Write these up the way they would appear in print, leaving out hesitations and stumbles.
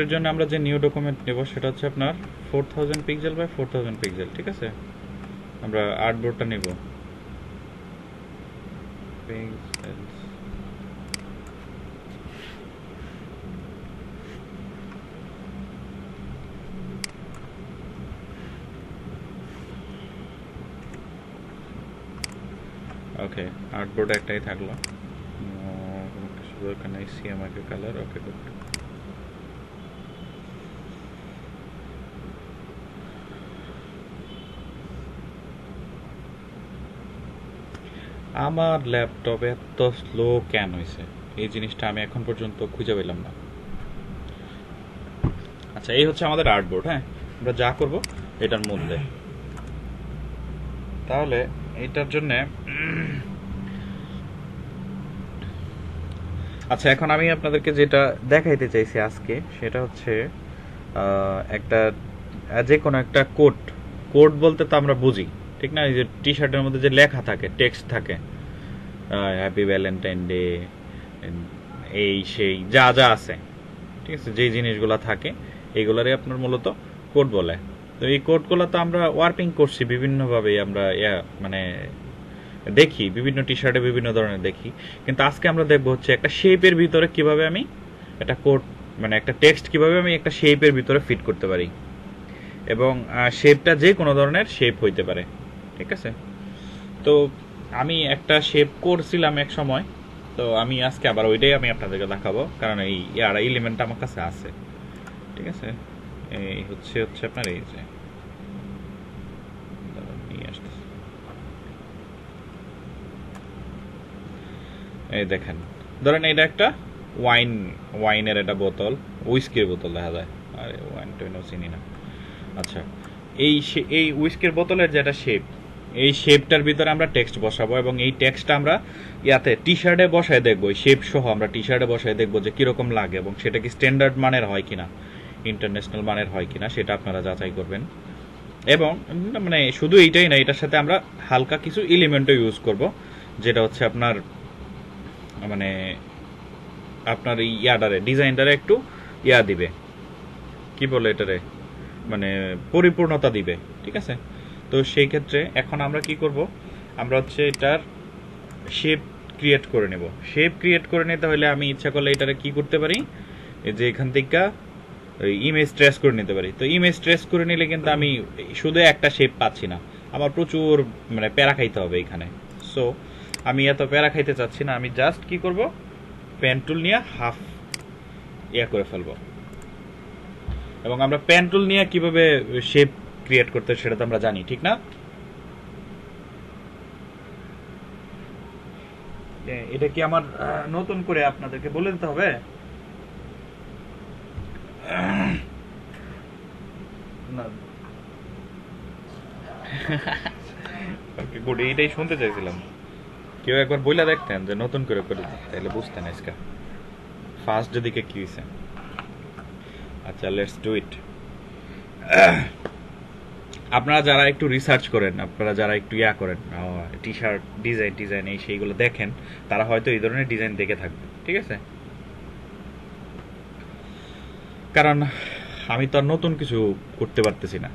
এর জন্য আমরা যে নিউ ডকুমেন্ট নেব সেটা হচ্ছে আপনার 4000 পিক্সেল বাই 4000 পিক্সেল, ঠিক আছে? আমরা আর্টবোর্ডটা নেব পিক্সেলস। ওকে, আর্টবোর্ড একটাই থাকলো, কিছু দরকার নেই। সিএমআইকে কালার, ওকে গুড। আমার ল্যাপটপ এত স্লো কেন হয়েছে, এই জিনিসটা আমি এখন পর্যন্ত খুঁজে পেলাম না। আচ্ছা, এই হচ্ছে আমাদের আর্টবোর্ড। হ্যাঁ, আমরা যা করব এটার মধ্যে, তাহলে এটার জন্যে আচ্ছা, এখন আমি আপনাদেরকে যেটা দেখাইতে চাইছি আজকে সেটা হচ্ছে একটা যে কোনো একটা কোড। কোড বলতে তো আমরা বুঝি, ঠিক না? এই যে টি শার্টের মধ্যে যে লেখা থাকে, টেক্সট থাকে, হ্যাপি ভ্যালেন্টাইন ডে, এই সেই যা যা আছে, ঠিক আছে, যেই জিনিসগুলো থাকে এইগুলারই আপনার মূলত কোড বলে। তো এই কোডগুলো তো আমরা ওয়ার্পিং করছি বিভিন্নভাবে, আমরা মানে দেখি বিভিন্ন টি শার্টে বিভিন্ন ধরনের দেখি, কিন্তু আজকে আমরা দেখবো হচ্ছে একটা শেপের ভিতরে কিভাবে আমি একটা কোড, মানে একটা টেক্সট কিভাবে আমি একটা শেপের ভিতরে ফিট করতে পারি, এবং শেপটা যে কোনো ধরনের শেপ হইতে পারে, ঠিক আছে? তো আমি একটা শেপ করছিলাম এক সময়, তো আমি আজকে আবার ওইটাই আমি আপনাদেরকে দেখাবো, কারণ এই এলিমেন্ট আমার কাছে আছে, ঠিক আছে? এই হচ্ছে আপনার এই যে নিয়ে আসতেছি, এই দেখেন, ধরেন এটা একটা ওয়াইনের একটা বোতল, উইস্কির বোতল দেখা যায়। আরে ওয়াইন টোইনও চিনি না। আচ্ছা, এই উইস্কির বোতলের যেটা শেপ, এই শেপটার ভিতরে আমরা টেক্সট বসাবো, এবং এই টেক্সটটা আমরা টি শার্টে বসায় দেখবো, শেপ সহ আমরা টি শার্টে বসায় দেখবো যে কিরকম লাগে, এবং সেটা কি স্ট্যান্ডার্ড মানের হয় কিনা, ইন্টারন্যাশনাল মানের হয় কিনা, সেটা আপনারা যাচাই করবেন। এবং মানে শুধু এইটাই না, এটার সাথে আমরা হালকা কিছু এলিমেন্টও ইউজ করব, যেটা হচ্ছে আপনার মানে আপনার ডিজাইনটারে একটু দিবে, কি বলে এটারে, মানে পরিপূর্ণতা দিবে, ঠিক আছে? তো সেই ক্ষেত্রে এখন আমরা কি করব, আমরা হচ্ছে এটার শেপ ক্রিয়েট করে নেব। শেপ ক্রিয়েট করে নিতে হলে আমি ইচ্ছা করলে এটারে কি করতে পারি, এই যে এখান থেকে ইমেজ ট্রেস করে নিতে পারি। তো ইমেজ ট্রেস করে নিলে কিন্তু আমি শুধু একটা শেপ পাচ্ছি না, আমার প্রচুর মানে প্যারা খাইতে হবে এখানে। সো আমি এত প্যারা খাইতে চাচ্ছি না, আমি জাস্ট কি করব, পেন টুল নিয়ে হাফ করে ফেলবো। এবং আমরা পেন টুল নিয়ে কিভাবে শেপ ক্রিয়েট করতে সেটা তো আমরা জানি, ঠিক না? এটা কি আমার নতুন করে আপনাদেরকে বলে দিতে হবে? না, ওকে গুড, এইটাই শুনতে চাইছিলাম। কেউ একবার বইলা দেখতেন যে নতুন করে করে দিতে, তাইলে বুঝতেন আজকে ফার্স্ট দিকে কি হয়েছে। আচ্ছা, লেটস ডু ইট। আপনারা যারা একটু রিসার্চ করেন, আপনারা যারা একটু করেন, টি শার্ট ডিজাইন এই সেইগুলো দেখেন, তারা হয়তো এই ধরনের ডিজাইন দেখে থাকবে, ঠিক আছে? কারণ আমি তো আর নতুন কিছু করতে পারতেছি না।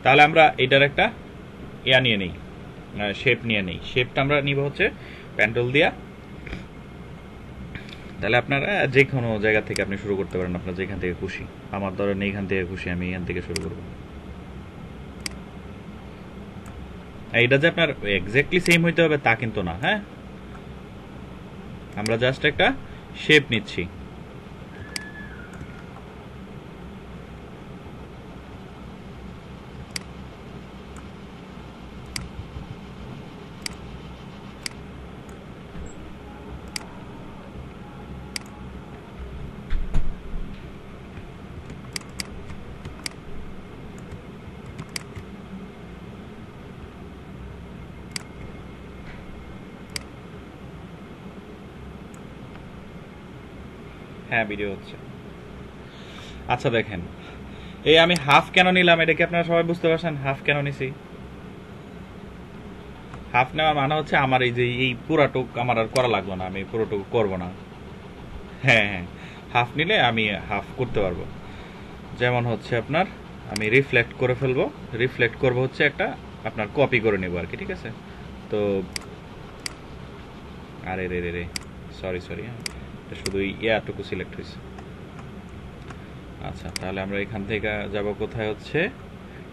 তাহলে আমরা এটার একটা নিয়ে নেই, শেপ নিয়ে নেই। শেপটা আমরা নিব হচ্ছে প্যান্টল দিয়া। তাহলে আপনারা যে কোনো জায়গা থেকে আপনি শুরু করতে পারেন, আপনার যেখান থেকে খুশি। আমার ধরেন এইখান থেকে খুশি, আমি এখান থেকে শুরু করব। এইটা যে আপনার এক্স্যাক্টলি সেম হইতে হবে তা কিন্তু না, হ্যাঁ? আমরা জাস্ট একটা শেপ নিচ্ছি। হ্যাঁ, ভিডিও হচ্ছে। আচ্ছা দেখেন, এই আমি হাফ কেন নিলাম এটা কি আপনারা সবাই বুঝতে পারছেন? হাফ কেন নিছি? হাফ নেওয়ার মানে হচ্ছে আমার এই যে এই পুরাটুক আমার আর করা লাগলো না, আমি পুরোটুকু করবো না। হ্যাঁ হ্যাঁ, হাফ নিলে আমি হাফ করতে পারবো। যেমন হচ্ছে আপনার আমি রিফ্লেক্ট করে ফেলবো, রিফ্লেক্ট করবো হচ্ছে একটা আপনার কপি করে নেবো আর কি, ঠিক আছে। তো আরে রে রে রে সরি সরি, এটা শুধু ইয়াটুকু সিলেক্ট হয়েছে। আচ্ছা, তাহলে আমরা এখান থেকে যাব কোথায় হচ্ছে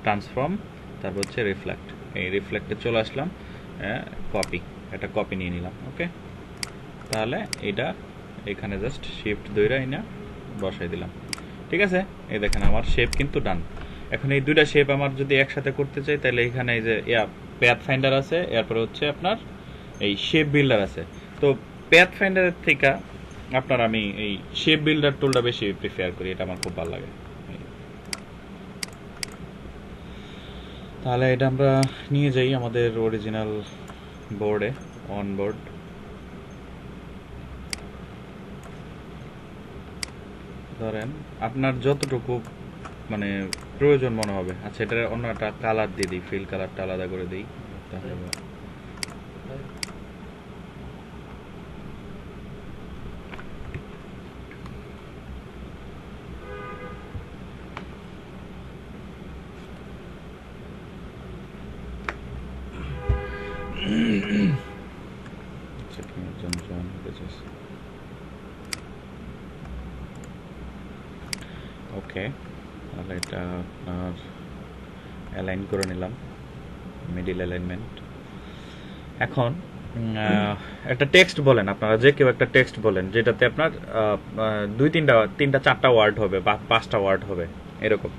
ট্রান্সফর্ম, তারপর হচ্ছে রিফ্লেক্ট। এই রিফ্লেক্টে চলে আসলাম, কপি, একটা কপি নিয়ে নিলাম। ওকে, তাহলে এটা এখানে জাস্ট শিফট ধরে না বসাই দিলাম, ঠিক আছে। এই দেখেন আমার শেপ কিন্তু ডান। এখন এই দুইটা শেপ আমার যদি একসাথে করতে চাই, তাহলে এখানে এই যে প্যাথ ফাইন্ডার আছে, এরপরে হচ্ছে আপনার এই শেপ বিল্ডার আছে। তো প্যাথ ফাইন্ডারের থেকে আপনার আমি এই শেপ বিল্ডার টুলটা বেশি প্রিফার করি, এটা আমার খুব ভালো লাগে। তাহলে এটা আমরা নিয়ে যাই আমাদের অরিজিনাল বোর্ডে, অন বোর্ড। ধরেন আপনার যতটুকু মানে প্রয়োজন মনে হবে। আচ্ছা, এটা অন্য একটা কালার দিয়ে দিই, ফিল কালারটা আলাদা করে দিই তাহলে। ওকে, তাহলে এটা আপনার অ্যালাইন করে নিলাম, মিডিল অ্যালাইনমেন্ট। এখন একটা টেক্সট বলেন, আপনারা যে কেউ একটা টেক্সট বলেন যেটাতে আপনার তিনটা চারটা ওয়ার্ড হবে বা 5টা ওয়ার্ড হবে এরকম।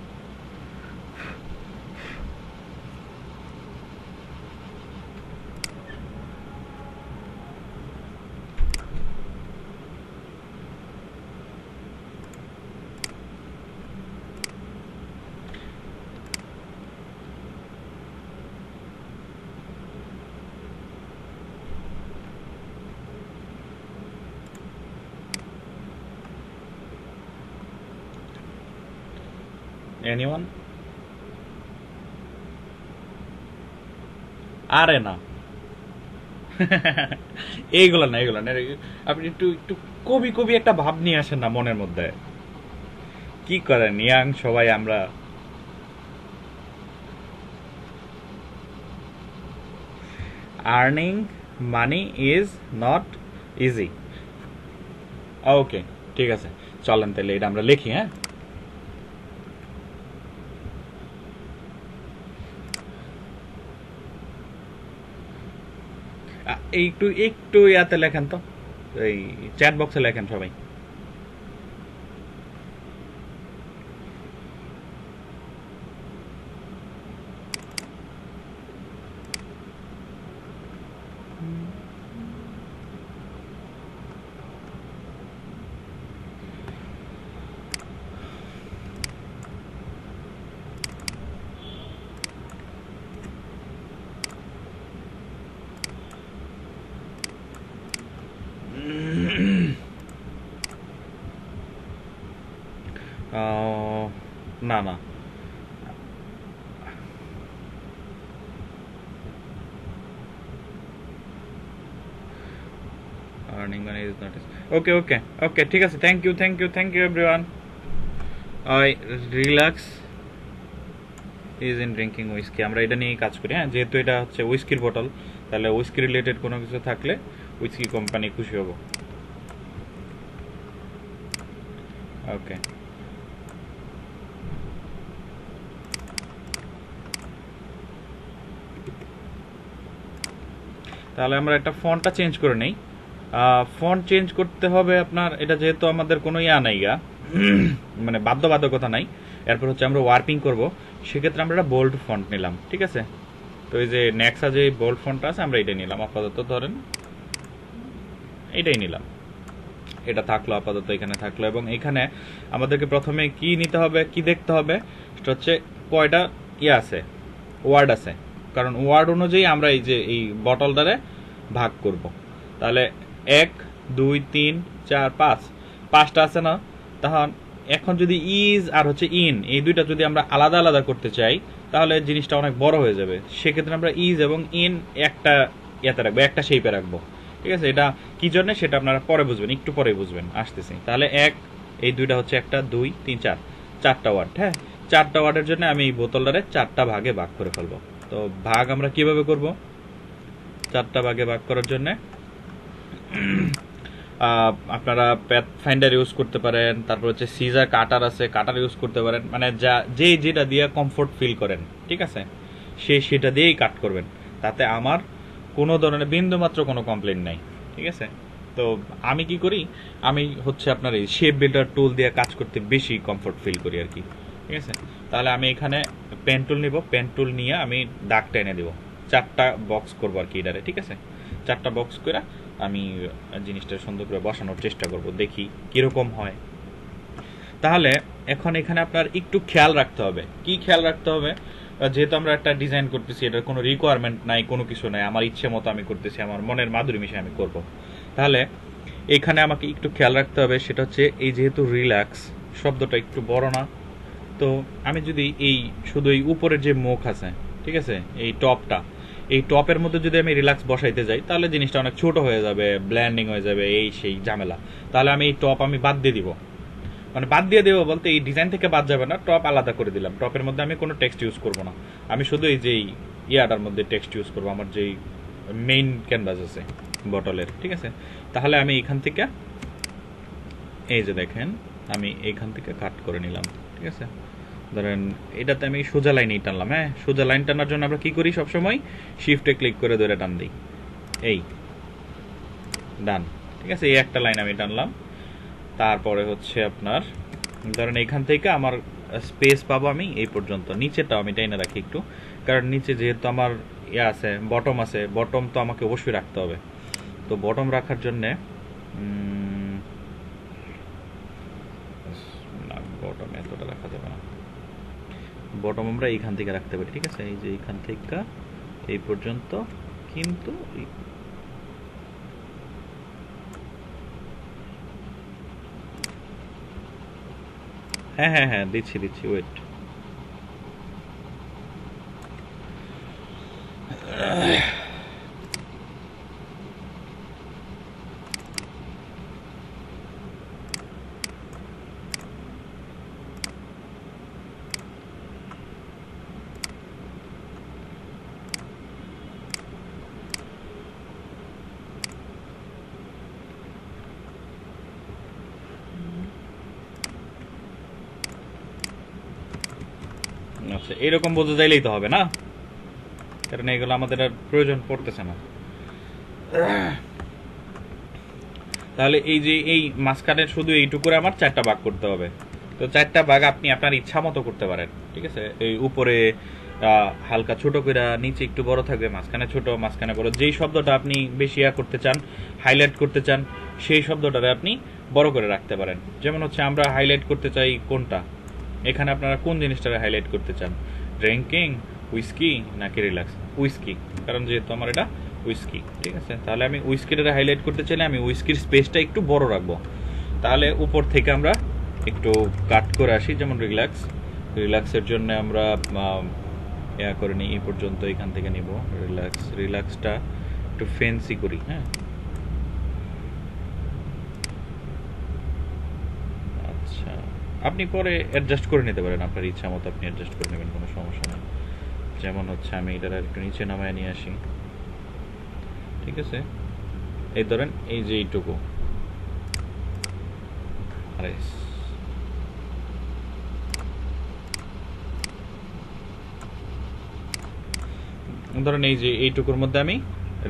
এনিওয়ান? আরে না এইগুলো না, এইগুলো না, আপনি একটু একটু কবি কবি একটা ভাব নিয়ে আসেন না মনের মধ্যে। কি করেন ইয়াং সবাই আমরা। Earning money is not easy. Okay, ঠিক আছে, চলেন তাহলে এটা আমরা লিখি। হ্যাঁ, একটু একটু ইয়াতে লেখেন তো, এই চ্যাট বক্সে লেখেন সবাই। না না, earning money is not. Okay okay okay, ঠিক আছে, thank you thank you thank you everyone. Relax is in drinking whisky, আমরা এটা নিয়েই কাজ করি। হ্যাঁ, যেহেতু এটা হচ্ছে উইস্কির বোতল, তাহলে উইস্কি রিলেটেড কোনো কিছু থাকলে উইস্কি কোম্পানি খুশি হব। ওকে, তাহলে আমরা একটা ফন্টটা চেঞ্জ করে নেই। ফন্ট চেঞ্জ করতে হবে আপনার, এটা যেহেতু আমাদের কোনো ইয়া নাই গা, মানে বাধ্যবাধকতা নাই। এরপর হচ্ছে আমরা ওয়ার্পিং করব, সেক্ষেত্রে আমরা একটা বোল্ড ফন্ট নিলাম, ঠিক আছে। তো এই যে নেক্সা যে বোল্ড ফন্টটা আছে আমরা এটাই নিলাম আপাতত। ধরেন এটাই নিলাম, এটা থাকলো আপাতত, এখানে থাকলো। এবং এখানে আমাদেরকে প্রথমে কি নিতে হবে, কি দেখতে হবে, সেটা হচ্ছে কয়টা ইয়ে আছে, ওয়ার্ড আছে। কারণ ওয়ার্ড অনুযায়ী আমরা এই যে এই বটলটারে ভাগ করব। তাহলে 1 2 3 4 5, 5টা আছে না। তখন এখন যদি ইজ আর হচ্ছে ইন, এই দুইটা যদি আমরা আলাদা আলাদা করতে চাই, তাহলে জিনিসটা অনেক বড় হয়ে যাবে। সেক্ষেত্রে আমরা ইজ এবং ইন একটা ইয়াতে রাখবো, একটা শেপে রাখবো, ঠিক আছে। এটা কি জন্য সেটা আপনারা পরে বুঝবেন, একটু পরে বুঝবেন, আসতেছি। তাহলে 1 এই দুইটা হচ্ছে 1 2 3 4 4টা ওয়াট। হ্যাঁ, 4টা ওয়াটের জন্য আমি এই বোতলটারে 4টা ভাগে ভাগ করে ফেলবো। তো ভাগ আমরা কিভাবে করব? 4টা ভাগে ভাগ করার জন্য আপনারা প্যাথ ফাইন্ডার ইউজ করতে পারেন, তারপর হচ্ছে সিজার কাটার আছে, কাটার ইউজ করতে পারেন, মানে যেটা দিয়ে কমফোর্ট ফিল করেন, ঠিক আছে, সেটা দিয়েই কাট করবেন। তাতে আমার কোনো ধরনের বিন্দুমাত্র কোনো কমপ্লেন নাই, ঠিক আছে। তো আমি কি করি, আমি হচ্ছে আপনার এই শেপ বিল্ডার টুল দিয়ে কাজ করতে বেশি কমফোর্ট ফিল করি আর কি, ঠিক আছে। তাহলে আমি এখানে পেন টুল নিব, পেন টুল নিয়ে আমি দাগটা এনে দেবো, 4টা বক্স করবো আর কি এটারে, ঠিক আছে। 4টা বক্স করে আমি জিনিসটা সুন্দর করে বসানোর চেষ্টা করব, দেখি কিরকম হয়। তাহলে এখন এখানে আপনার একটু খেয়াল রাখতে হবে। কি খেয়াল রাখতে হবে? যেহেতু আমরা একটা ডিজাইন করতেছি, এটার কোনো রিকোয়ারমেন্ট নাই, কোনো কিছু নাই, আমার ইচ্ছে মতো আমি করতেছি, আমার মনের মাধুরী মিশে আমি করব। তাহলে এখানে আমাকে একটু খেয়াল রাখতে হবে, সেটা হচ্ছে এই যেহেতু রিল্যাক্স শব্দটা একটু বড় না, তো আমি যদি এই শুধু এই উপরের যে মুখ আছে, ঠিক আছে, এই টপটা, এই টপের মধ্যে যদি আমি রিল্যাক্স বসাইতে যাই, তাহলে জিনিসটা অনেক ছোট হয়ে যাবে, ব্ল্যান্ডিং হয়ে যাবে, এই সেই ঝামেলা। তাহলে আমি এই টপ আমি বাদ দিয়ে দিব, মানে বাদ দিয়ে দেবো বলতে এই ডিজাইন থেকে বাদ যাবে না, টপ আলাদা করে দিলাম। টপের মধ্যে আমি কোনো টেক্সট ইউজ করব না, আমি শুধু এই যে ইয়াটার মধ্যে টেক্সট ইউজ করবো, আমার যেই মেইন ক্যানভাস আছে বটলের, ঠিক আছে। তাহলে আমি এখান থেকে এই যে দেখেন, আমি এইখান থেকে কাট করে নিলাম, ঠিক আছে। ধরেন এটাতে আমি সোজা লাইনেই টানলাম। হ্যাঁ, সোজা লাইন টানার জন্য আমরা কি করি, সবসময় শিফটে ক্লিক করে ধরে টান দিই, এই ডান, ঠিক আছে। এই একটা লাইন আমি টানলাম। তারপরে হচ্ছে আপনার ধরেন এইখান থেকে আমার স্পেস পাবো আমি এই পর্যন্ত, নিচেটাও আমি টাইনে রাখি একটু, কারণ নিচে যেহেতু আমার ইয়ে আছে, বটম আছে, বটম তো আমাকে অবশ্যই রাখতে হবে। তো বটম রাখার জন্যে বটম এতটা রাখা যাবে না, বটম আমরা এইখান থেকে রাখতে পারি, ঠিক আছে। এই যে এইখান থেকে এই পর্যন্ত, কিন্তু হ্যাঁ হ্যাঁ হ্যাঁ দিচ্ছি ওয়েট। আচ্ছা, এরকম বোঝা যাইলেই তো হবে না, কারণ এগুলো আমাদের আর প্রয়োজন পড়তেছে না। তাহলে এই যে এই মাঝখানের শুধু এইটুকুরে আমার 4টা ভাগ করতে হবে। তো 4টা ভাগ আপনি আপনার ইচ্ছা মতো করতে পারেন, ঠিক আছে। এই উপরে হালকা ছোট করে, নিচে একটু বড় থাকবে, মাঝখানে ছোট, মাঝখানে বড়, যেই শব্দটা আপনি বেশি করতে চান, হাইলাইট করতে চান, সেই শব্দটারে আপনি বড় করে রাখতে পারেন। যেমন হচ্ছে আমরা হাইলাইট করতে চাই কোনটা, এখানে আপনারা কোন জিনিসটারে হাইলাইট করতে চান, ড্রিঙ্কিং, উইস্কি নাকি রিল্যাক্স? উইস্কি, কারণ যেহেতু আমার এটা উইস্কি, ঠিক আছে। তাহলে আমি উইস্কিটা হাইলাইট করতে চাইলে আমি উইস্কির স্পেসটা একটু বড় রাখবো। তাহলে উপর থেকে আমরা একটু কাট করে আসি, যেমন রিল্যাক্সের জন্য আমরা করে নিই এই পর্যন্ত, এখান থেকে নিব রিল্যাক্সটা একটু ফ্যান্সি করি। হ্যাঁ, আচ্ছা, আপনি পরে অ্যাডজাস্ট করে নিতে পারেন, আপনার ইচ্ছা মতো আপনি অ্যাডজাস্ট করে নেবেন, কোনো সমস্যা নেই। যেমন হচ্ছে আমি এটা একটু নিচে নামায় নিয়ে আসি, ঠিক আছে। এই ধরেন এই যে এইটুকু, আরে ধরেন এই যে এইটুকুর মধ্যে আমি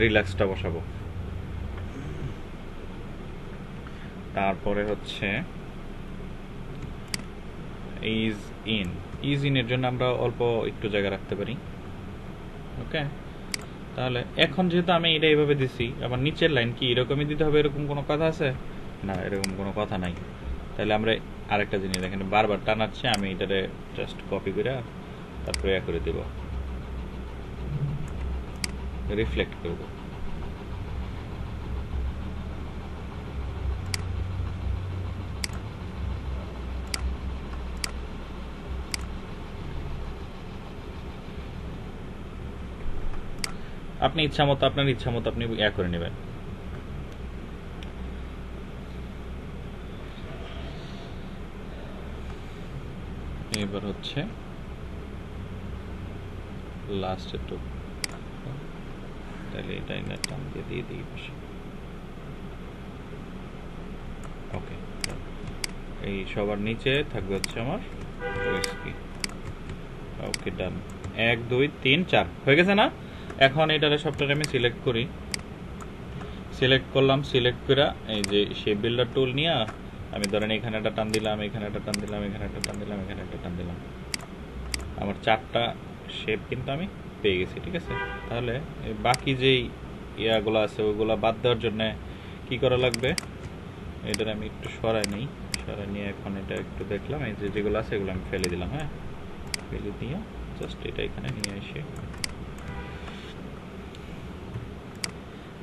রিল্যাক্সটা বসাবো। তারপরে হচ্ছে ইজ ইনের জন্য আমরা অল্প একটু জায়গা রাখতে পারি, ওকে। তাহলে এখন যেহেতু আমি এটা এইভাবে দিছি, আবার নিচের লাইন কি এরকমই দিতে হবে, এরকম কোনো কথা আছে না, এরকম কোনো কথা নাই। তাহলে আমরা আরেকটা জিনিস দেখেন, বারবার টানাচ্ছে, আমি এটারে জাস্ট কপি করে তারপরে করে দেব, রিফ্লেক্ট করব। আপনি ইচ্ছা মতো, আপনার ইচ্ছা মতো আপনি করে নেবেন। এবার হচ্ছে লাস্ট একটু, তাহলে এটা টান দিয়ে দিই পাশে। ওকে, এই সবার নিচে থাকবে হচ্ছে আমার হুইস্কি। ওকে, ডান। 1 2 3 4 হয়ে গেছে না? এখন এটারে সবটারে আমি সিলেক্ট করি। সিলেক্ট করলাম, সিলেক্ট করে এই যে শেপ বিল্ডার টুল নিয়ে আমি ধরেন এখানে একটা টান দিলাম, এখানে একটা টান দিলাম, এখানে একটা টান দিলাম, এখানে একটা টান দিলাম। আমার 4টা শেপ কিন্তু আমি পেয়ে গেছি, ঠিক আছে? তাহলে বাকি যেই ইয়াগুলো আছে ওইগুলো বাদ দেওয়ার জন্য কি করা লাগবে? এটার আমি একটু সরাই নিই, সরাই নিয়ে এখন এটা একটু দেখলাম, এই যে যেগুলো আছে এগুলো আমি ফেলে দিলাম। হ্যাঁ, ফেলে দিয়ে জাস্ট এটা এখানে নিয়ে এসে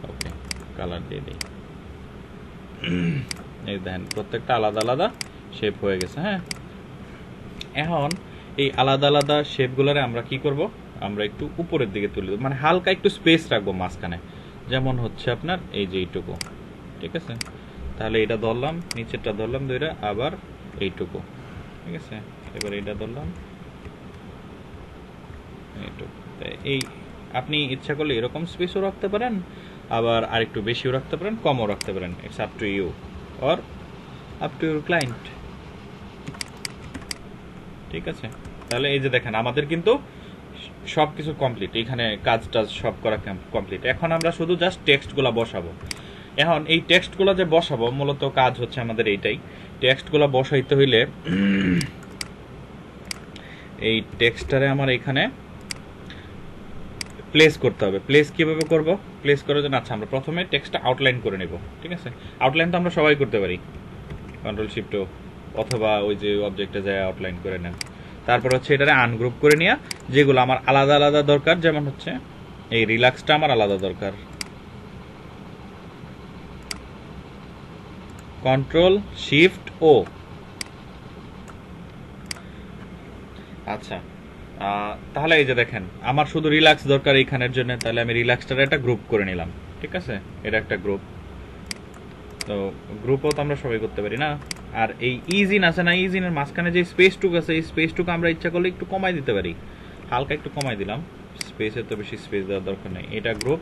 ওকে কালার দিয়ে দিই। এই দেখেন প্রত্যেকটা আলাদা আলাদা শেপ হয়ে গেছে। হ্যাঁ, এখন এই আলাদা আলাদা শেপগুলোরে আমরা কি করব? আমরা একটু উপরের দিকে তুলে দেব, মানে হালকা একটু স্পেস রাখবো মাঝখানে, যেমন হচ্ছে আপনার এই যে এইটুকু, ঠিক আছে? তাহলে এটা ধরলাম, নিচেরটা ধরলাম দুইটা, আবার এইটুকু, ঠিক আছে? এবার এটা ধরলাম এইটুকু। এই আপনি ইচ্ছা করলে এরকম স্পেসও রাখতে পারেন, আবার আরেকটু বেশিও রাখতে পারেন, কমও রাখতে পারেন। It's up to you or up to your client, ঠিক আছে? তাহলে এই যে দেখেন আমাদের কিন্তু সব কিছু কমপ্লিট, এখানে কাজটা সব করা কমপ্লিট। এখন আমরা শুধু জাস্ট টেক্সটগুলো বসাবো। এখন এই টেক্সটগুলো যে বসাবো, মূলত কাজ হচ্ছে আমাদের এইটাই। টেক্সটগুলো বসাইতে হইলে এই টেক্সটারে আমার এখানে প্লেস করতে হবে। প্লেস কিভাবে করব? প্লেস করার জন্য আচ্ছা আমরা প্রথমে টেক্সটটা আউটলাইন করে নেব, ঠিক আছে? আউটলাইন তো আমরা সবাই করতে পারি, কন্ট্রোল শিফট ও, অথবা ওই যে অবজেক্টে যায় আউটলাইন করে নেন। তারপর হচ্ছে এটারে আনগ্রুপ করে নিয়ে যেগুলো আমার আলাদা আলাদা দরকার, যেমন হচ্ছে এই রিল্যাক্সটা আমার আলাদা দরকার, কন্ট্রোল শিফট ও। আচ্ছা, তাহলে এই যে দেখেন আমার শুধু রিল্যাক্স দরকার এইখানের জন্য, তাহলে আমি রিল্যাক্সটার একটা গ্রুপ করে নিলাম, ঠিক আছে? এটা একটা গ্রুপ। তো গ্রুপও তো আমরা সবাই করতে পারি না। আর এই ইজিন আছে না, ইজিনের মাঝখানে যে স্পেসটুকু আছে, এই স্পেসটুকু আমরা ইচ্ছা করলে একটু কমাই দিতে পারি। হালকা একটু কমাই দিলাম, স্পেসে তো বেশি স্পেস দেওয়ার দরকার নেই। এটা গ্রুপ,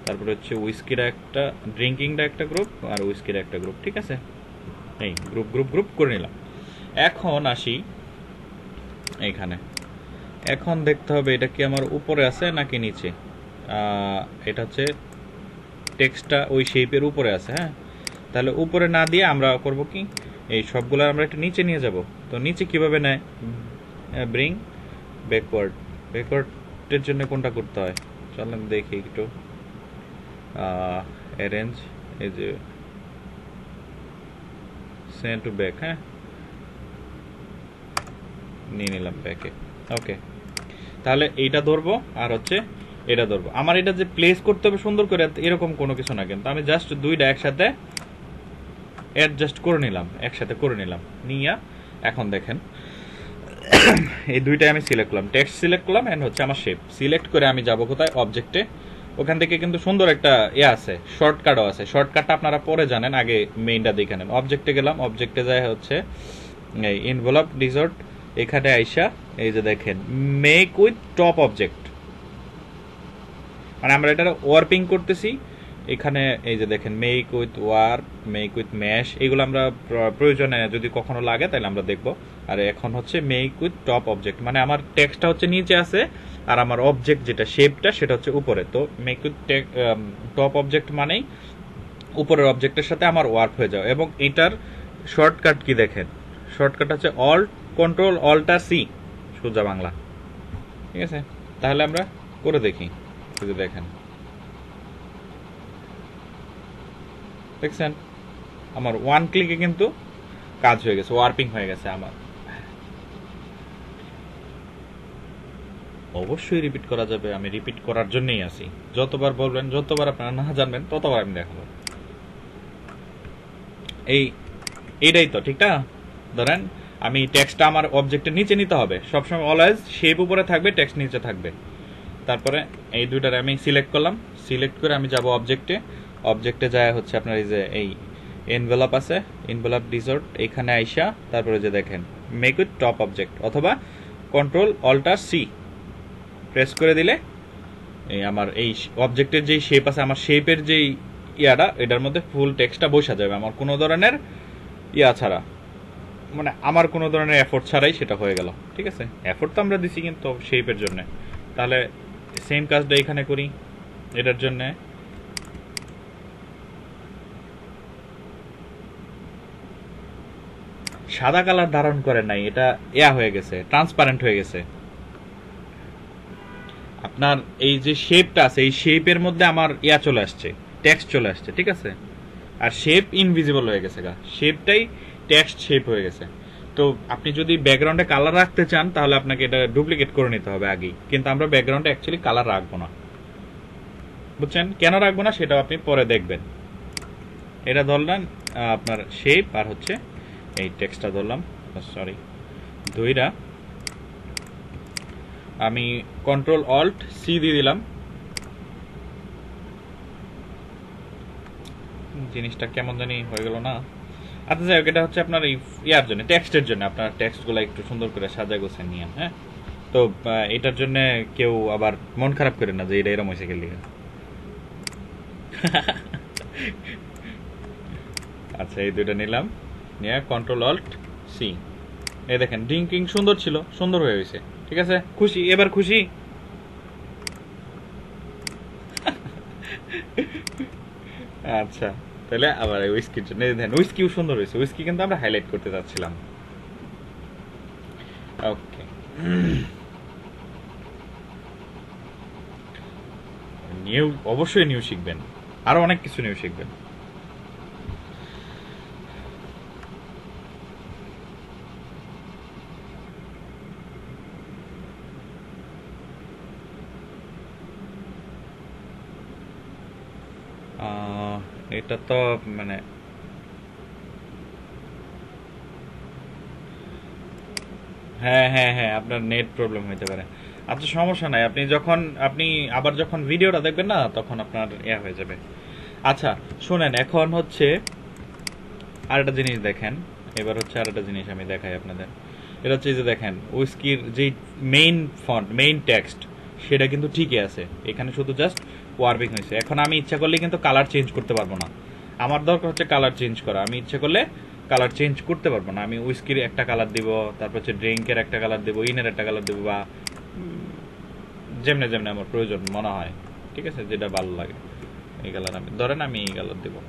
তারপরে হচ্ছে উইস্কিটা একটা, ড্রিঙ্কিংটা একটা গ্রুপ, আর উইস্কিটা একটা গ্রুপ, ঠিক আছে? এই গ্রুপ গ্রুপ গ্রুপ করে নিলাম। এখন আসি এইখানে, এখন দেখতে হবে এটা কি আমার উপরে আছে নাকি নিচে। এটা হচ্ছে টেক্সটটা ওই শেপের উপরে আছে। হ্যাঁ, তাহলে উপরে না দিয়ে আমরা করব কি, এই সবগুলো আমরা একটু নিচে নিয়ে যাব। তো নিচে কিভাবে নেয়? Bring backward. ব্যাকওয়ার্ডের জন্য কোনটা করতে হয় চলেন দেখি একটু। অ্যারেঞ্জ, এই যে সেন্ড টু ব্যাক। হ্যাঁ, নিয়ে নিলাম ব্যাকে। ওকে, তাহলে এইটা ধরবো আর হচ্ছে এটা ধরবো। আমার এটা যে প্লেস করতে হবে সুন্দর করে এরকম কোনো কিছু না, কিন্তু আমি জাস্ট দুইটা একসাথে অ্যাডজাস্ট করে নিলাম, একসাথে করে নিলাম নিয়ে এখন দেখেন এই দুইটাই আমি সিলেক্ট করলাম, টেক্সট সিলেক্ট করলাম এন্ড হচ্ছে আমার শেপ সিলেক্ট করে আমি যাব কোথায়? অবজেক্টে। ওখান থেকে কিন্তু সুন্দর একটা আছে, শর্টকাটও আছে। শর্টকাটটা আপনারা পরে জানেন, আগে মেইনটা দেখে নেন। অবজেক্টে গেলাম, অবজেক্টে যায় হচ্ছে এই এনভেলপ ডিসর্ট, এখানে আইসা এই যে দেখেন মেক উইথ টপ অবজেক্ট, মানে আমরা এটা ওয়ার্পিং করতেছি। এখানে এই যে দেখেন make with warp, make with mash, এগুলো আমরা প্রয়োজনে যদি কখনো লাগে তাহলে আমরা দেখব। আর এখন হচ্ছে মেক উইথ টপ অবজেক্ট, মানে আমার টেক্সটটা হচ্ছে নিচে আছে আর আমার অবজেক্ট যেটা শেপটা সেটা হচ্ছে উপরে। তো মেক উইথ টপ অবজেক্ট মানেই উপরের অবজেক্টের সাথে আমার ওয়ার্প হয়ে যাও। এবং এটার শর্টকাট কি দেখেন, শর্টকাট হচ্ছে অল্ট কন্ট্রোল অল্টা সি, সোজা বাংলা, ঠিক আছে? তাহলে আমরা করে দেখি, যদি দেখেন, দেখছেন আমার ওয়ান ক্লিকে কিন্তু কাজ হয়ে গেছে, ওয়ার্পিং হয়ে গেছে আমার। অবশ্যই রিপিট করা যাবে, আমি রিপিট করার জন্যই আছি। যতবার বলবেন, যতবার আপনারা না জানবেন ততবার আমি দেখাবো। এইটাই তো ঠিক না? ধরেন আমি টেক্সটটা আমার অবজেক্টের নিচে নিতে হবে, সবসময় অলওয়েজ শেপ উপরে থাকবে, টেক্সট নিচে থাকবে। তারপরে এই দুইটারে আমি সিলেক্ট করলাম, সিলেক্ট করে আমি যাব অবজেক্টে। অবজেক্টে যায় হচ্ছে আপনার এই যে এই এনভেলপ আছে, এনভেলপ ডিসর্ট, এখানে আইসা তারপরে যে দেখেন মেক উইথ টপ অবজেক্ট, অথবা কন্ট্রোল অল্টার সি প্রেস করে দিলে এই আমার এই অবজেক্টের যেই শেপ আছে, আমার শেপের যেই ইয়াটা, এটার মধ্যে ফুল টেক্সটটা বসা যাবে আমার কোনো ধরনের ইয়া ছাড়া, মানে আমার কোনো ধরনের এফোর্ট ছাড়াই সেটা হয়ে গেল। ঠিক আছে, এফোর্ট তো আমরা দিছি কিন্তু শেপের জন্য। তাহলে সেম কাজটা এখানে করি এটার জন্য। সাদা কালার ধারণ করে নাই, এটা ইয়া হয়ে গেছে, ট্রান্সপারেন্ট হয়ে গেছে। আপনার এই যে শেপটা আছে, এই শেপের মধ্যে আমার ইয়া চলে আসছে, টেক্সট চলে আসছে। ঠিক আছে, আর শেপ ইনভিজিবল হয়ে গেছে, শেপটাই টেক্সট শেপ হয়ে গেছে। তো আপনি যদি ব্যাকগ্রাউন্ডে কালার রাখতে চান তাহলে আপনাকে এটা ডুপ্লিকেট করে নিতে হবে আগেই, কিন্তু আমরা ব্যাকগ্রাউন্ডে অ্যাকচুয়ালি কালার রাখবো না। বুঝছেন কেন রাখবো না সেটাও আপনি পরে দেখবেন। এটা ধরলাম আপনার শেপ, আর হচ্ছে এই টেক্সটটা ধরলাম, সরি দুইটা আমি কন্ট্রোল অল্ট সি দিয়ে দিলাম। জিনিসটা কেমন জানি হয়ে গেল না। আচ্ছা যাই হোক, এটা হচ্ছে আপনার এই ইয়ার জন্য, টেক্সটের জন্য, আপনার টেক্সটগুলো একটু সুন্দর করে সাজা গোছা নিয়ে। হ্যাঁ, তো এটার জন্য কেউ আবার মন খারাপ করে না যে এটা এরম হয়েছে খেলে। আচ্ছা এই দুইটা নিলাম, নিয়ে কন্ট্রোল অল্ট সি, এই দেখেন ড্রিঙ্কিং সুন্দর ছিল, সুন্দর হয়ে গেছে। ঠিক আছে, খুশি এবার, খুশি? আচ্ছা তাহলে আবার উইস্কির জন্য দেখেন, উইস্কিও সুন্দর হয়েছে। উইস্কি কিন্তু আমরা হাইলাইট করতে চাচ্ছিলাম। ওকে, নিউ, অবশ্যই নিউ শিখবেন, আরো অনেক কিছু নিউ শিখবেন। এটা তো মানে হ্যাঁ হ্যাঁ হ্যাঁ, আপনার নেট প্রবলেম হইতে পারে। আচ্ছা সমস্যা নাই, আপনি আবার যখন ভিডিওটা দেখবেন না তখন আপনার ইয়া হয়ে যাবে। আচ্ছা শুনেন, এখন হচ্ছে আরেকটা জিনিস দেখেন। এবার হচ্ছে আরেকটা জিনিস আমি দেখাই আপনাদের। এটা হচ্ছে যে দেখেন, উইস্কির যে মেইন ফন্ট, মেইন টেক্সট, সেটা কিন্তু ঠিকই আছে, এখানে শুধু জাস্ট ওয়ার্পিং হয়েছে। এখন আমি ইচ্ছা করলে কিন্তু কালার চেঞ্জ করতে পারবো না। আমার দরকার হচ্ছে কালার চেঞ্জ করা, আমি ইচ্ছা করলে কালার চেঞ্জ করতে পারবো না। আমি উইস্কির একটা কালার দিব, তারপর হচ্ছে ড্রিঙ্কের একটা কালার দেবো, ইনের একটা কালার দেবো, বা যেমনে যেমনে আমার প্রয়োজন মনে হয়। ঠিক আছে, যেটা ভালো লাগে এই কালার, আমি ধরেন আমি এই কালার দেবো।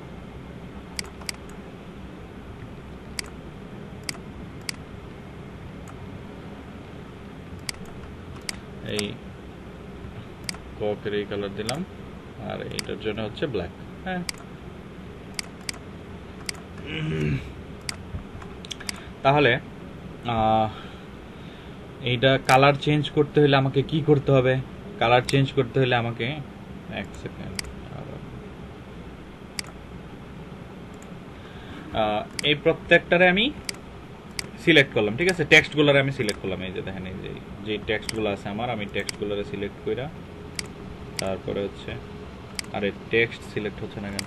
এই কোকের এই কালার দিলাম, আর এটার জন্য হচ্ছে ব্ল্যাক। হ্যাঁ, তাহলে এইটা কালার চেঞ্জ করতে হলে আমাকে কি করতে হবে? কালার চেঞ্জ করতে হলে আমাকে এক সেকেন্ড, এই প্রত্যেকটারে আমি সিলেক্ট করলাম। ঠিক আছে, টেক্সটগুলোরে আমি সিলেক্ট করলাম। এই যে দেখেন, এই যে টেক্সটগুলো আছে আমার, আমি টেক্সটগুলোরে সিলেক্ট কইরা তারপরে হচ্ছে, আরে টেক্সট সিলেক্ট হচ্ছে না কেন?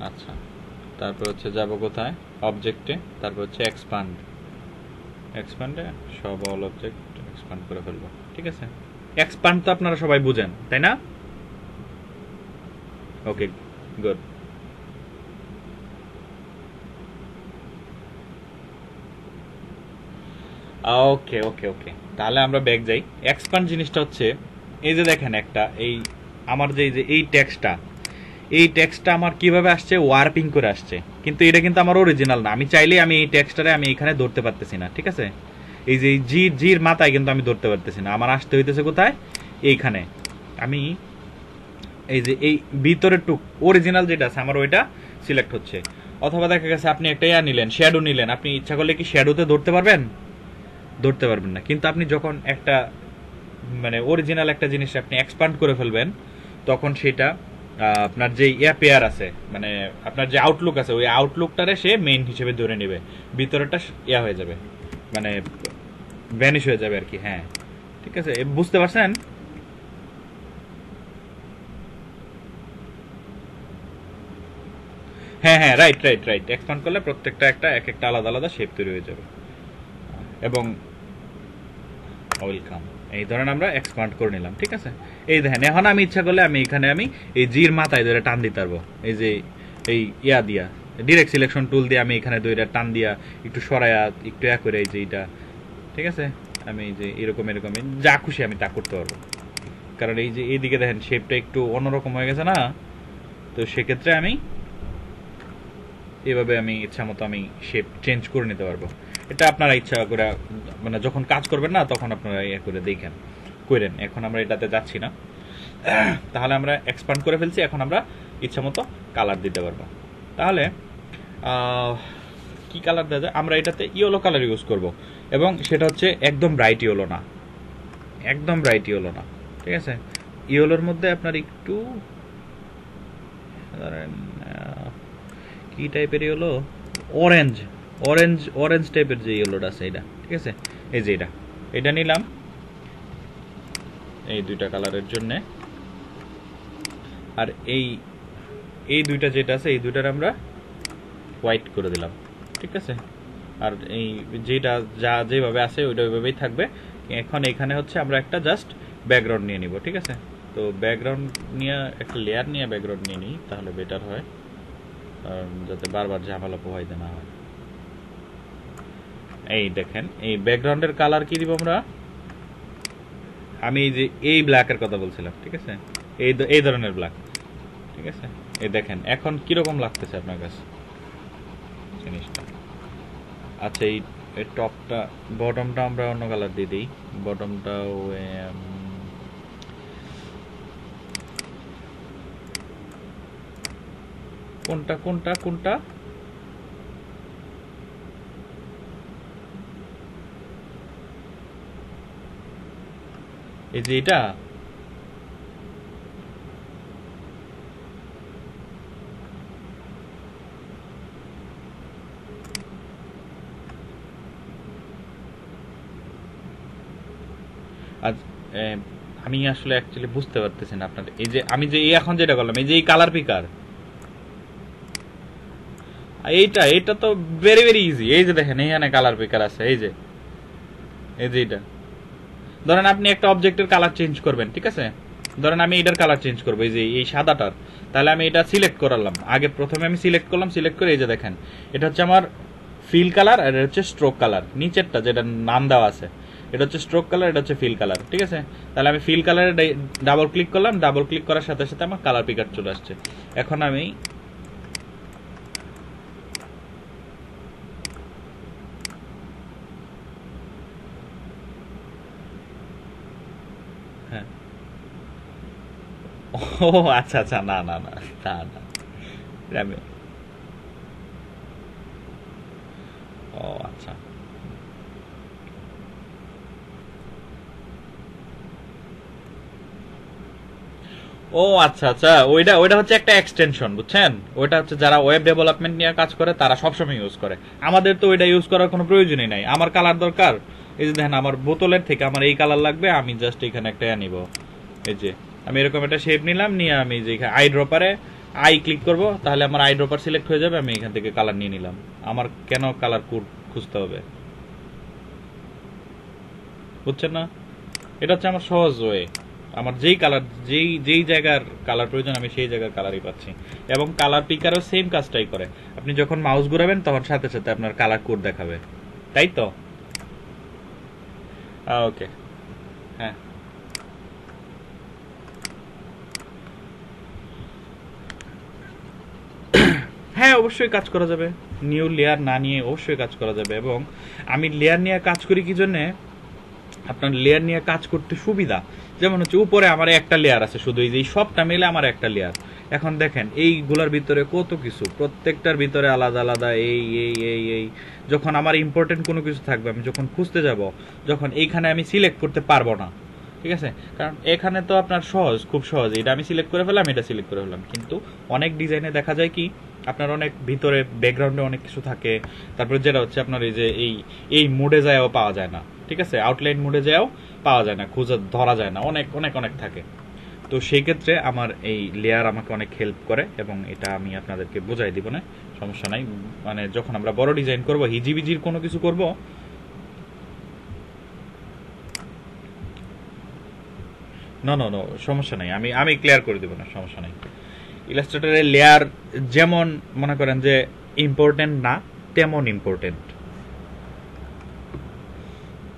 আচ্ছা, তারপর হচ্ছে যাব কোথায়, অবজেক্টে, তারপর হচ্ছে এক্সপান্ড। এক্সপান্ডে সব অল অবজেক্ট এক্সপান্ড করে ফেলবো। ঠিক আছে, এক্সপান্ড তো আপনারা সবাই বুঝেন তাই না? Okay good. ওকে ওকে ওকে, তাহলে আমরা ব্যাক যাই। এক্সপান্ড জিনিসটা হচ্ছে এই যে দেখেন একটা, এই আমার যে এই টেক্সটটা, এই টেক্সটটা আমার কিভাবে আসছে, ওয়ার্পিং করে আসছে, কিন্তু এটা কিন্তু আমার অরিজিনাল না। আমি চাইলেই আমি এই টেক্সটটারে আমি এখানে ধরতে পারতেছি না। ঠিক আছে, এই যে জির মাথায় কিন্তু আমি ধরতে পারতেছি না, আমার আসতে হইতেছে কোথায়, এইখানে। আমি এই যে এই ভিতরের টুক অরিজিনাল যেটা আছে আমার, ওইটা সিলেক্ট হচ্ছে। অথবা দেখা গেছে আপনি একটা ইয়া নিলেন, শ্যাডো নিলেন, আপনি ইচ্ছা করলে কি শ্যাডোতে ধরতে পারবেন? ধরতে পারবেন না। কিন্তু আপনি যখন একটা মানে অরিজিনাল একটা জিনিস আপনি এক্সপান্ড করে ফেলবেন, তখন সেটা আপনার যে ইয়া পেয়ার আছে, মানে আপনার যে আউটলুক আছে, ওই আউটলুকটারে সে মেইন হিসেবে ধরে নেবে, ভিতরেটা ইয়া হয়ে যাবে, মানে ভ্যানিশ হয়ে যাবে আর কি। হ্যাঁ ঠিক আছে, বুঝতে পারছেন? হ্যাঁ হ্যাঁ, রাইট রাইট রাইট, এক্সপান্ড করলে প্রত্যেকটা এক একটা আলাদা আলাদা শেপ তৈরি হয়ে যাবে। এবং ওয়েলকাম, এই ধরেন আমরা এক্সপান্ড করে নিলাম, ঠিক আছে। এই দেখেন এখন আমি ইচ্ছা করলে আমি এখানে আমি এই জির মাথায় ধরে টান দিতে পারবো, এই যে এই ইয়া দিয়া ডিরেক্ট সিলেকশন টুল দিয়ে আমি এখানে দুইটা টান দিয়া একটু সরাইয়া একটু করে এই যে এইটা, ঠিক আছে, আমি এই যে এরকম এরকম যা খুশি আমি তা করতে পারবো। কারণ এই যে এইদিকে দেখেন শেপটা একটু অন্যরকম হয়ে গেছে না, তো সেক্ষেত্রে আমি এভাবে আমি ইচ্ছা মতো আমি শেপ চেঞ্জ করে নিতে পারবো। এটা আপনারা ইচ্ছা করে মানে যখন কাজ করবেন না তখন আপনারা ইয়ে করে দেখেন করেন। এখন আমরা এটাতে যাচ্ছি না, তাহলে আমরা এক্সপান্ড করে ফেলছি, এখন আমরা ইচ্ছা মতো কালার দিতে পারবো। তাহলে কি কালার দেওয়া যায়, আমরা এটাতে ইয়েলো কালার ইউজ করব, এবং সেটা হচ্ছে একদম ব্রাইট ইয়েলো না, একদম ব্রাইট ইয়েলো না, ঠিক আছে। ইয়েলোর মধ্যে আপনার একটু ধরেন কি টাইপের ইয়েলো, অরেঞ্জ অরেঞ্জ অরেঞ্জ টাইপের যে ইয়েলোটা আছে এটা, ঠিক আছে। এই যে এটা নিলাম এই দুইটা কালারের জন্য, আর এই দুইটা যেটা আছে এই দুইটার আমরা হোয়াইট করে দিলাম, ঠিক আছে। আর এই যেটা যা যেভাবে আছে ওইটা ওইভাবেই থাকবে। এখন এখানে হচ্ছে আমরা একটা জাস্ট ব্যাকগ্রাউন্ড নিয়ে নিব, ঠিক আছে। তো ব্যাকগ্রাউন্ড নিয়ে একটা লেয়ার নিয়ে ব্যাকগ্রাউন্ড নিয়ে নিই, তাহলে বেটার হয়, যাতে বারবার ঝামেলা পোহাইতে না হয়। এই দেখেন এই ব্যাকগ্রাউন্ডের কালার কি দিব আমরা, আমি এই যে এই ব্ল্যাকের কথা বলছিলাম, ঠিক আছে, এই ধরনের ব্ল্যাক, ঠিক আছে। এই দেখেন এখন কিরকম লাগতেছে আপনার কাছে জিনিসটা। আচ্ছা এই টপটা বটমটা আমরা অন্য কালার দিয়ে দিই, বটমটাও কোনটা কোনটা কোনটা এই যে এটা, আজ আমি আসলে অ্যাকচুয়ালি বুঝতে পারতেছি না আপনার এই যে আমি যে এখন যেটা করলাম এই যে এই কালার পিকার, এইটা তো ভেরি ভেরি ইজি। এই যে দেখেন এইখানে কালার পিকার আছে, এই যে এটা ধরেন আপনি একটা অবজেক্টের কালার চেঞ্জ করবেন, ঠিক আছে। ধরেন আমি এটার কালার চেঞ্জ করবো, এই যে এই সাদাটার, তাহলে আমি এটা সিলেক্ট করলাম, আগে প্রথমে আমি সিলেক্ট করলাম, সিলেক্ট করে এই যে দেখেন এটা হচ্ছে আমার ফিল কালার, আর এটা হচ্ছে স্ট্রোক কালার, নিচেরটা যেটা নাম দেওয়া আছে এটা হচ্ছে স্ট্রোক কালার, এটা হচ্ছে ফিল কালার, ঠিক আছে। তাহলে আমি ফিল কালারে ডাবল ক্লিক করলাম, ডাবল ক্লিক করার সাথে সাথে আমার কালার পিকার চলে আসছে। এখন আমি হ্যাঁ, ও আচ্ছা আচ্ছা, না না না না না, ও আচ্ছা, ও আচ্ছা আচ্ছা, ওইটা হচ্ছে একটা এক্সটেনশন, বুঝছেন। ওইটা হচ্ছে যারা ওয়েব ডেভেলপমেন্ট নিয়ে কাজ করে তারা সবসময় ইউজ করে, আমাদের তো ওইটা ইউজ করার কোনো প্রয়োজনই নাই। আমার কালার দরকার, এই যে দেখেন আমার বোতলের থেকে আমার এই কালার লাগবে, আমি জাস্ট এখানে একটা নিব, এই যে আমি এরকম একটা শেপ নিলাম, নিয়ে আমি যে আই ড্রপারে আই ক্লিক করব, তাহলে আমার আই ড্রপার সিলেক্ট হয়ে যাবে, আমি এখান থেকে কালার নিয়ে নিলাম। আমার কেন কালার কোড খুঁজতে হবে, বুঝছেন না? এটা হচ্ছে আমার সহজ ওয়ে, আমার যেই কালার যেই জায়গার কালার প্রয়োজন আমি সেই জায়গার কালারই পাচ্ছি। এবং কালার পিকারও সেম কাজটাই করে, আপনি যখন মাউস ঘুরাবেন তখন সাথে সাথে আপনার কালার কোড দেখাবে, তাই তো? ওকে, হ্যাঁ হ্যাঁ অবশ্যই কাজ করা যাবে, নিউ লেয়ার না নিয়ে অবশ্যই কাজ করা যাবে। এবং আমি লেয়ার নিয়ে কাজ করি কি জন্যে, আপনার লেয়ার নিয়ে কাজ করতে সুবিধা। যেমন হচ্ছে উপরে আমার একটা লেয়ার আছে শুধু, এই যে সবটা মিলে আমার একটা লেয়ার। এখন দেখেন এইগুলার ভিতরে কত কিছু, প্রত্যেকটার ভিতরে আলাদা আলাদা এই এই এই এই যখন আমার ইম্পর্টেন্ট কোনো কিছু থাকবে, আমি যখন খুঁজতে যাব, যখন এইখানে আমি সিলেক্ট করতে পারবো না, ঠিক আছে। কারণ এখানে তো আপনার সহজ, খুব সহজ, এটা আমি সিলেক্ট করে ফেলাম, এটা সিলেক্ট করে ফেলাম। কিন্তু অনেক ডিজাইনে দেখা যায় কি আপনার অনেক ভিতরে ব্যাকগ্রাউন্ডে অনেক কিছু থাকে, তারপরে যেটা হচ্ছে আপনার এই যে এই মোডে যায়ও পাওয়া যায় না, ঠিক আছে, আউটলাইন মোডে যায়ও পাওয়া যায় না, খুঁজে ধরা যায় না, অনেক অনেক অনেক থাকে। তো সেই ক্ষেত্রে আমার এই লেয়ার আমাকে অনেক হেল্প করে, এবং এটা আমি আপনাদেরকে বোঝাই দিব না, সমস্যা নাই। মানে যখন আমরা বড় ডিজাইন করব, হিজিবিজির কোনো কিছু করব, না না না সমস্যা নাই, আমি ক্লিয়ার করে দেবো না, সমস্যা নাই। ইলাস্ট্রেটরের লেয়ার যেমন মনে করেন যে ইম্পর্টেন্ট না, তেমন ইম্পর্টেন্ট,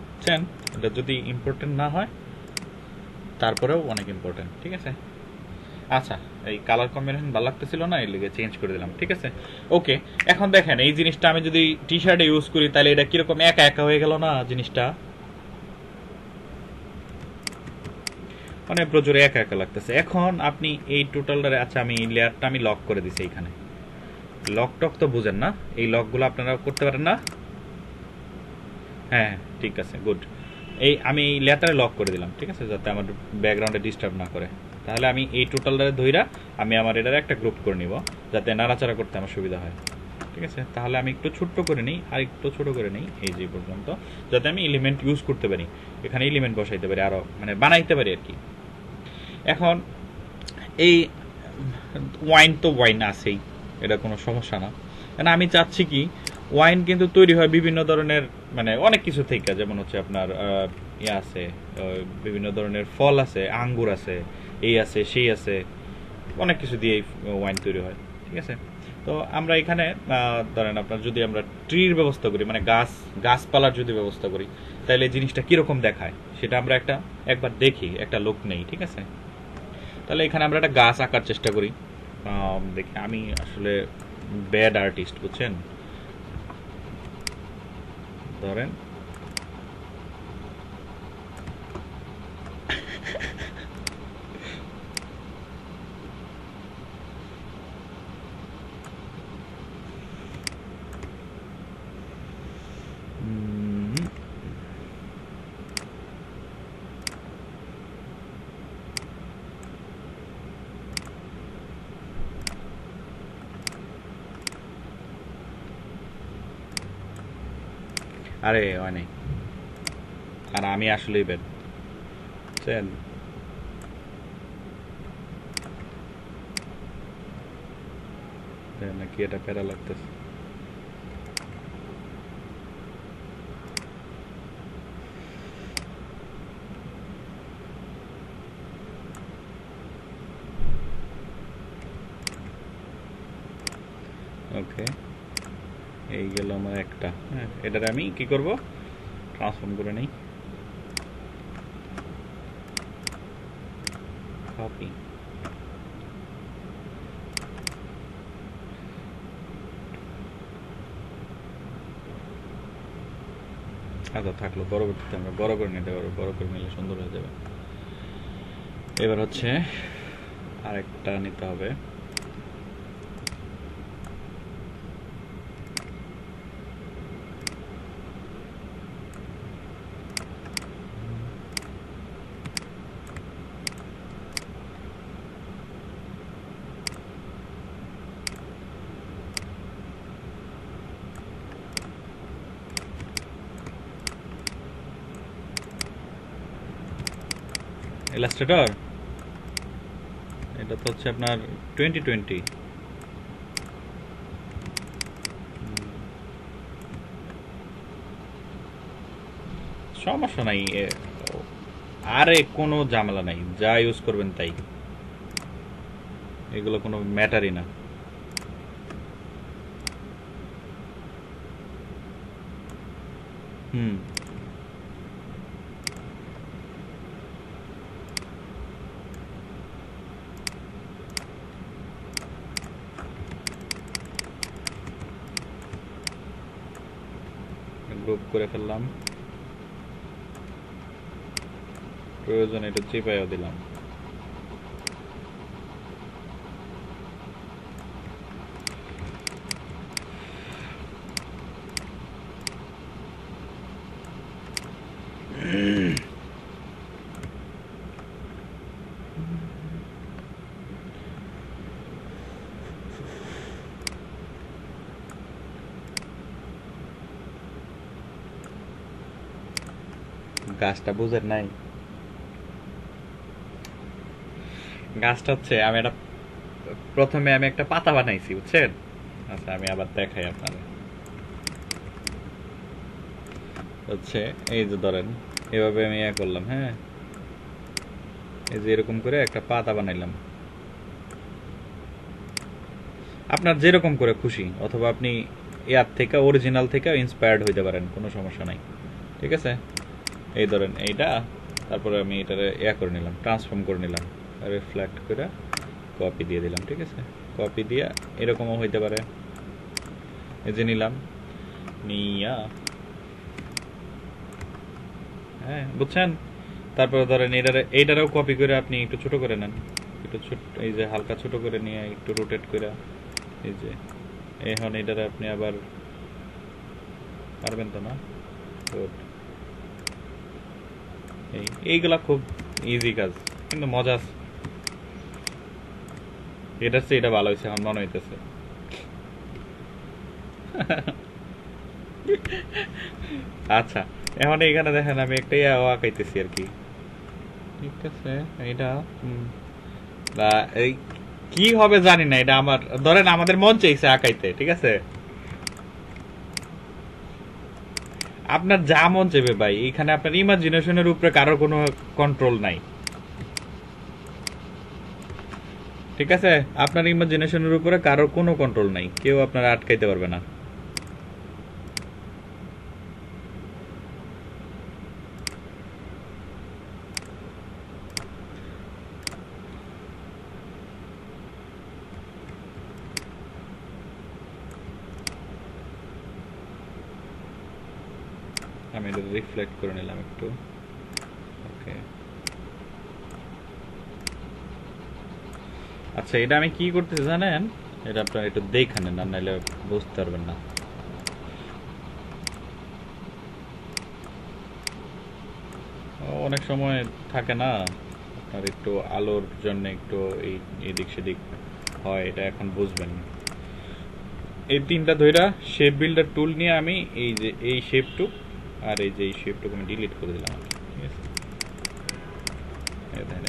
বুঝছেন? এটা যদি ইম্পর্টেন্ট না হয় তারপরেও অনেক ইম্পর্টেন্ট, ঠিক আছে? আচ্ছা, এই কালার কম্বিনেশন ভালো লাগতেছিল না, এই লিগে চেঞ্জ করে দিলাম, ঠিক আছে? ওকে, এখন দেখেন এই জিনিসটা আমি যদি টি শার্টে ইউজ করি তাহলে এটা কিরকম একা একা হয়ে গেল না জিনিসটা, মানে প্রচুর একা একা লাগতেছে। এখন আপনি এই টোটালটারে, আচ্ছা আমি লেয়ারটা আমি লক করে দিছি, এইখানে লক টক তো বুঝেন না, এই লকগুলো আপনারা করতে পারেন না? হ্যাঁ ঠিক আছে, গুড। এই আমি এই লেয়ারটারে লক করে দিলাম, ঠিক আছে, যাতে আমার ব্যাকগ্রাউন্ডে ডিস্টার্ব না করে। তাহলে আমি এই টোটালটারে ধইরা আমি আমার এটারে একটা গ্রুপ করে নিব, যাতে নাড়াচাড়া করতে আমার সুবিধা হয়, ঠিক আছে? তাহলে আমি একটু ছোট্ট করে নিই, আর একটু ছোট করে নিই এই যে পর্যন্ত, যাতে আমি এলিমেন্ট ইউজ করতে পারি, এখানে এলিমেন্ট বসাইতে পারি, আরও মানে বানাইতে পারি আর কি। এখন এই ওয়াইন তো ওয়াইন আছেই, এটা কোনো সমস্যা না। কারণ আমি চাচ্ছি কি, ওয়াইন কিন্তু তৈরি হয় বিভিন্ন ধরনের, মানে অনেক কিছু থেকে, যেমন হচ্ছে আপনার ইয়ে আছে, বিভিন্ন ধরনের ফল আছে, আঙ্গুর আছে, এই আছে সেই আছে, অনেক কিছু দিয়ে ওয়াইন তৈরি হয়, ঠিক আছে? তো আমরা এখানে ধরেন আপনার যদি আমরা ট্রির ব্যবস্থা করি, মানে গাছপালার যদি ব্যবস্থা করি, তাহলে জিনিসটা কিরকম দেখায় সেটা আমরা একবার দেখি, একটা লোক নেই, ঠিক আছে? তাহলে এখানে আমরা একটা গাছ আঁকার চেষ্টা করি। দেখি, আমি আসলে ব্যাড আর্টিস্ট, বুঝছেন? ধরেন আরে হয় নাই, আর আমি আসলেই ব্যাড, বুঝছেন? নাকি এটা প্যারা লাগতেছে। ওকে, এই গেল আমার একটা। হ্যাঁ, এটার আমি কি করব, ট্রান্সফর্ম করে নেই, কপি। আচ্ছা থাকলো, পরবর্তীতে আমরা বড় করে নিতে পারবো, বড় করে নিলে সুন্দর হয়ে যাবে। এবার হচ্ছে আরেকটা নিতে হবে, ইলাস্ট্রেটর। এটা তো হচ্ছে আপনার 2020। সমস্যা নাই, আরে কোনো ঝামেলা নাই, যা ইউজ করবেন তাই, এগুলো কোনো ম্যাটারই না। হুম, গ্রুপ করে ফেললাম, প্রয়োজন এটা চিপাইও দিলাম। গাছটা বুঝেন নাই, গাছটা হচ্ছে আমি একটা প্রথমে আমি একটা পাতা বানাইছি, বুঝছেন? আচ্ছা আমি আবার দেখাই আপনাদের। হচ্ছে এই যে ধরেন এভাবে আমি ইয়ে করলাম, হ্যাঁ, এই যে এরকম করে একটা পাতা বানাইলাম। আপনার যেরকম করে খুশি, অথবা আপনি ইয়ার থেকে অরিজিনাল থেকে ইন্সপায়ার্ড হইতে পারেন, কোনো সমস্যা নাই, ঠিক আছে? এই ধরেন এইটা, তারপরে আমি এটারে ইয়া করে নিলাম, ট্রান্সফর্ম করে নিলাম, রিফ্লেক্ট করে কপি দিয়ে দিলাম, ঠিক আছে? কপি দিয়ে এরকমও হইতে পারে, এই যে নিলাম, নিয়া, হ্যাঁ বুঝছেন? তারপরে ধরেন এইটারেও কপি করে আপনি একটু ছোট করে নেন, একটু ছোট, এই যে হালকা ছোট করে নিয়ে একটু রোটেট করে, এই যে এখন এটারে আপনি আবার পারবেন তো না? গুড। এইগুলা খুব ইজি কাজ, কিন্তু মজা আছে। এটার চেয়ে এটা ভালো হয়েছে এখন মনে হইতেছে। আচ্ছা, এখন এইখানে দেখেন আমি একটা ইয়া আঁকাইতেছি আর কি, ঠিক আছে? এটা বা এই কি হবে জানি না, এটা আমার ধরেন আমাদের মন চাইছে আঁকাইতে, ঠিক আছে? আপনার যা মন চাইবে ভাই, এখানে আপনার ইমাজিনেশনের উপরে কারোর কোনো কন্ট্রোল নাই, ঠিক আছে? আপনার ইমাজিনেশনের উপরে কারোর কোনো কন্ট্রোল নাই, কেউ আপনারা আটকাইতে পারবে না। আমি এটা রিফ্লেক্ট করে নিলাম একটু, ওকে। আচ্ছা, এটা আমি কি করতেছি জানেন? এটা আপনারা একটু দেখে নেন, আর নাহলে বুঝতে পারবেন না। অনেক সময় থাকে না আপনার, একটু আলোর জন্য একটু এই এদিক সেদিক হয়, এটা এখন বুঝবেন। এই তিনটা ধইরা শেপ বিল্ডার টুল নিয়ে আমি এই যে এই শেপটুক আর এই যে এই শেপটুক আমি ডিলিট করে দিলাম, ঠিক আছে?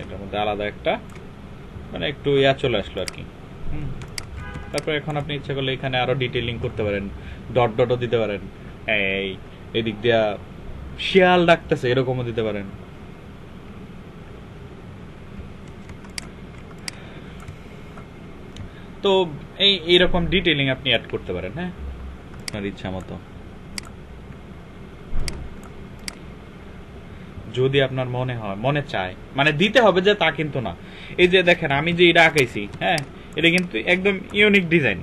এটার মধ্যে আলাদা একটা মানে একটু ইয়া চলে আসলো আর কি। তারপর এখন আপনি ইচ্ছা করলে এখানে আরো ডিটেইলিং করতে পারেন, ডট ডটও দিতে পারেন, এই এদিক দিয়া শিয়াল ডাকতেছে এরকমও দিতে পারেন। তো এইরকম ডিটেইলিং আপনি অ্যাড করতে পারেন, হ্যাঁ, আপনার ইচ্ছা মতো, যদি আপনার মনে হয়, মনে চায়, মানে দিতে হবে যে তা কিন্তু না। এই যে দেখেন আমি যে এটা আঁকাইছি, হ্যাঁ, এটা কিন্তু একদম ইউনিক ডিজাইন।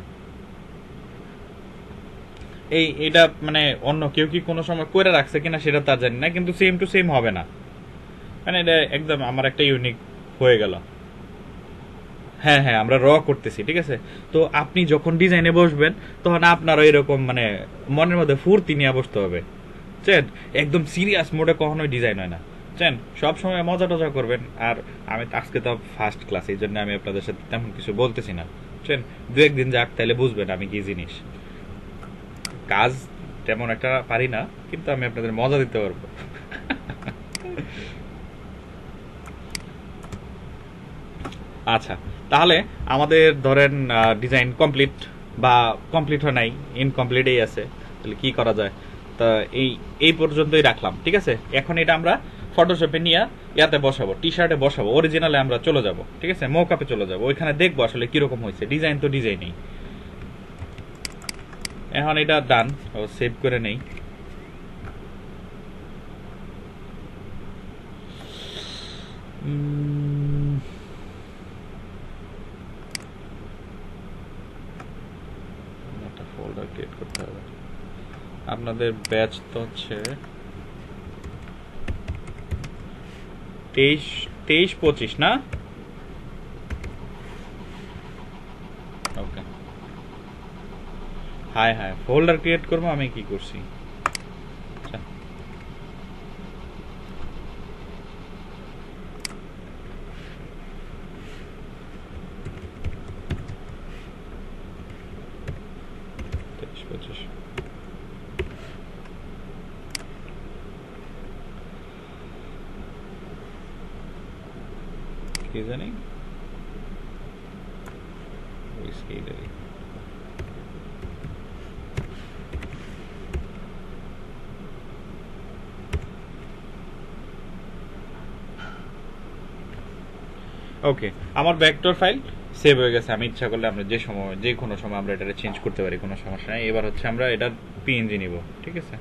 এটা মানে অন্য কেউ কি কোনো সময় করে রাখছে কিনা সেটা তা জানি না, কিন্তু সেম টু সেম হবে না, মানে এটা একদম আমার একটা ইউনিক হয়ে গেল। হ্যাঁ হ্যাঁ, আমরা র করতেছি, ঠিক আছে? তো আপনি যখন ডিজাইনে বসবেন তখন আপনারও এরকম মানে মনের মধ্যে ফুর্তি নিয়ে বসতে হবে, বুঝছেন? একদম সিরিয়াস মোডে কখনোই ডিজাইন হয় না, বুঝছেন? সবসময় মজা টজা করবেন। আর আমি আজকে তো ফার্স্ট ক্লাস, এই জন্য আমি আপনাদের সাথে তেমন কিছু বলতেছি না, বুঝছেন? দু একদিন যাক, তাইলে বুঝবেন আমি কি জিনিস। কাজ তেমন একটা পারি না, কিন্তু আমি আপনাদের মজা দিতে পারবো। আচ্ছা, তাহলে আমাদের ধরেন ডিজাইন কমপ্লিট, বা কমপ্লিট হয় নাই, ইনকমপ্লিটই আছে। তাহলে কি করা যায়? তা এই পর্যন্তই রাখলাম, ঠিক আছে? এখন এটা আমরা ফটোশপে নিয়ে ইয়াতে বসাবো, টি শার্টে বসাবো, অরিজিনালে আমরা চলে যাব, ঠিক আছে? মোকআপে চলে যাব, ওইখানে দেখবো আসলে কিরকম হয়েছে। ডিজাইন তো ডিজাইনই। এখন এটা ডান, সেভ করে নেই। ফোল্ডার ক্রিয়েট করতে হবে। আপনাদের ব্যাচ তো হচ্ছে 23-25 না? ওকে, হাই হাই, ফোল্ডার ক্রিয়েট করবো, আমি কি করছি? আচ্ছা, কি জানি ওকে, আমার ভেক্টর ফাইল সেভ হয়ে গেছে। আমি ইচ্ছা করলে আমরা যে কোনো সময় আমরা এটা চেঞ্জ করতে পারি, কোনো সমস্যা নেই। এবার হচ্ছে আমরা এটার পিএনজি নিব, ঠিক আছে।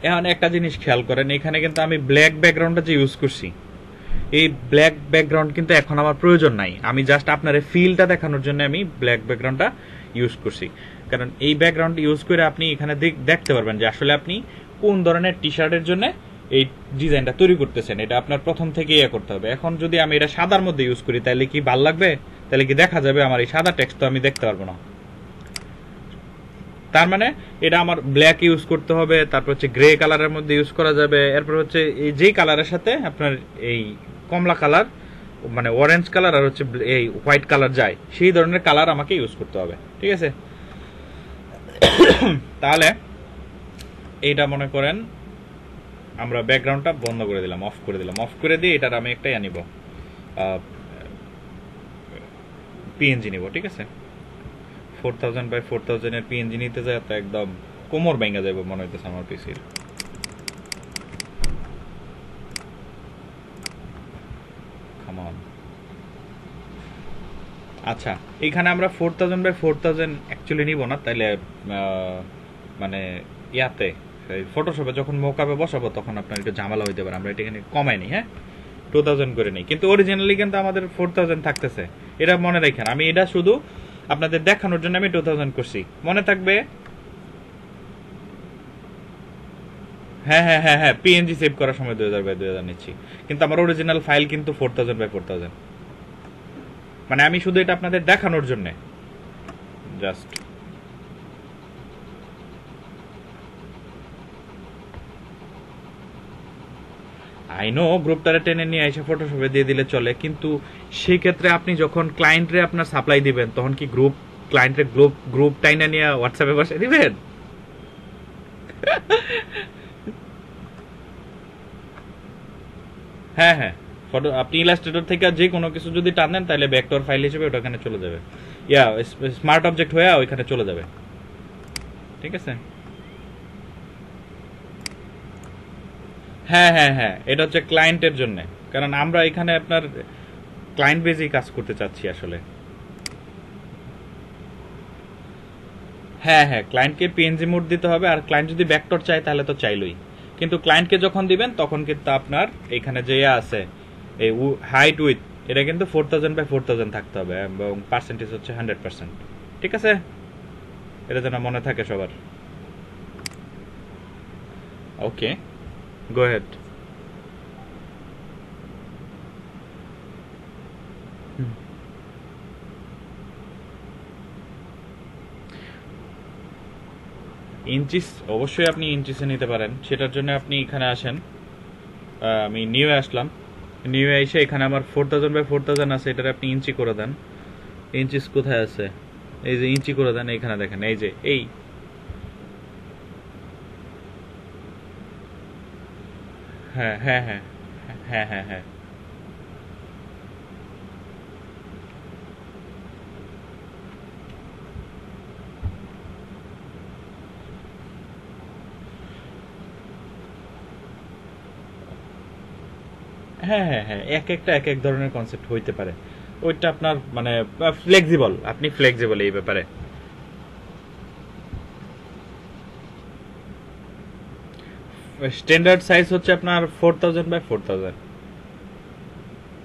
এখন একটা জিনিস খেয়াল করেন, এখানে কিন্তু আমি ব্ল্যাক ব্যাকগ্রাউন্ডটা যে ইউজ করছি, এই ব্ল্যাক ব্যাকগ্রাউন্ড কিন্তু এখন আমার প্রয়োজন নাই। আমি জাস্ট আপনার ফিলটা দেখানোর জন্য আমি ব্ল্যাক ব্যাকগ্রাউন্ডটা ইউজ করছি। কারণ এই ব্যাকগ্রাউন্ড ইউজ করে আপনি এখানে দেখতে পারবেন যে আসলে আপনি কোন ধরনের টি শার্টের জন্য এই ডিজাইনটা তৈরি করতেছেন। এটা আপনার প্রথম থেকে ইয়ে করতে হবে। এখন যদি আমি এটা সাদার মধ্যে ইউজ করি তাহলে কি ভাল লাগবে? তাহলে কি দেখা যাবে আমার এই সাদা টেক্সট? তো আমি দেখতে পারবো না। তার মানে এটা আমার ব্ল্যাক ইউজ করতে হবে, তারপর হচ্ছে গ্রে কালারের মধ্যে ইউজ করা যাবে, এরপর হচ্ছে এই যেই কালারের সাথে আপনার এই কমলা কালার মানে অরেঞ্জ কালার আর হচ্ছে এই হোয়াইট কালার যায়, সেই ধরনের কালার আমাকে ইউজ করতে হবে, ঠিক আছে। তাহলে এইটা মনে করেন আমরা ব্যাকগ্রাউন্ডটা বন্ধ করে দিলাম, অফ করে দিলাম। অফ করে দিয়ে এটার আমি একটা নিব, পিএনজি নিব, ঠিক আছে। 4000 বাই 4000 এর পিএনজি নিতে যায় তো একদম কোমর ভেঙে যাবে মনে হইতেছে আমার পিসির। আচ্ছা, এইখানে আমরা 4000 বাই 4000 অ্যাকচুয়ালি নিব না, তাইলে মানে ইয়াতে ফটোশপে যখন মোকাপে বসাবো তখন আপনার একটু ঝামেলা হইতে পারে। আমরা এটা এখানে কমাই নি, হ্যাঁ 2000 করে নেই, কিন্তু অরিজিনালি কিন্তু আমাদের 4000 থাকতেছে। এটা মনে রাখেন, আমি এটা শুধু আপনাদের দেখানোর জন্য আমি 2000 করছি, মনে থাকবে। হ্যাঁ হ্যাঁ হ্যাঁ হ্যাঁ, পিএনজি সেভ করার সময় 2000 বাই 2000 নিচ্ছি, কিন্তু আমার অরিজিনাল ফাইল কিন্তু 4000 বাই 4000। মানে আমি শুধু এটা আপনাদের দেখানোর জন্য জাস্ট। আই নো গ্রুপটারে টেনে নিয়ে এসে ফটোশপে দিয়ে দিলে চলে, কিন্তু সেই ক্ষেত্রে আপনি যখন ক্লায়েন্টরে আপনার সাপ্লাই দিবেন তখন কি ক্লায়েন্টরে গ্রুপ টাইনা নিয়ে হোয়াটসঅ্যাপে বসে দিবেন? হ্যাঁ হ্যাঁ, ফটো আপনি ইলাস্ট্রেটর থেকে যে কোনো কিছু যদি টানেন তাহলে ভেক্টর ফাইল হিসেবে ওটা ওখানে চলে যাবে, ইয়া স্মার্ট অবজেক্ট হয়ে ওইখানে চলে যাবে, ঠিক আছে। হ্যাঁ হ্যাঁ হ্যাঁ, এটা হচ্ছে ক্লায়েন্টের জন্য, কারণ আমরা এখানে আপনার ক্লায়েন্ট বেজেই কাজ করতে চাচ্ছি আসলে। হ্যাঁ হ্যাঁ, ক্লায়েন্টকে পিএনজি মোড দিতে হবে, আর ক্লায়েন্ট যদি ভেক্টর চায় তাহলে তো চাইলই, কিন্তু ক্লায়েন্টকে যখন দিবেন তখন কিন্তু আপনার এখানে যে আছে এই হাইট উইথ এটা কিন্তু 4000 বাই 4000 থাকতে হবে, এবং পার্সেন্টেজ হচ্ছে 100%, ঠিক আছে। এটা যেন মনে থাকে সবার। ওকে, গো হেড। ইঞ্চিস অবশ্যই আপনি ইঞ্চিসে নিতে পারেন, সেটার জন্য আপনি এখানে আসেন। আমি নিউ আসলাম, নিউ এসে এখানে আমার 4000 বাই 4000 আছে, এটার আপনি ইঞ্চি করে দেন। ইঞ্চিস কোথায় আছে? এই যে ইঞ্চি করে দেন, এইখানে দেখেন, এই যে এই হ্যাঁ হ্যাঁ হ্যাঁ হ্যাঁ হ্যাঁ হ্যাঁ হ্যাঁ হ্যাঁ হ্যাঁ, এক একটা এক এক ধরনের কনসেপ্ট হইতে পারে। ওইটা আপনার মানে ফ্লেক্সিবল, আপনি ফ্লেক্সিবল এই ব্যাপারে। স্ট্যান্ডার্ড সাইজ হচ্ছে আপনার 4000 বাই 4000।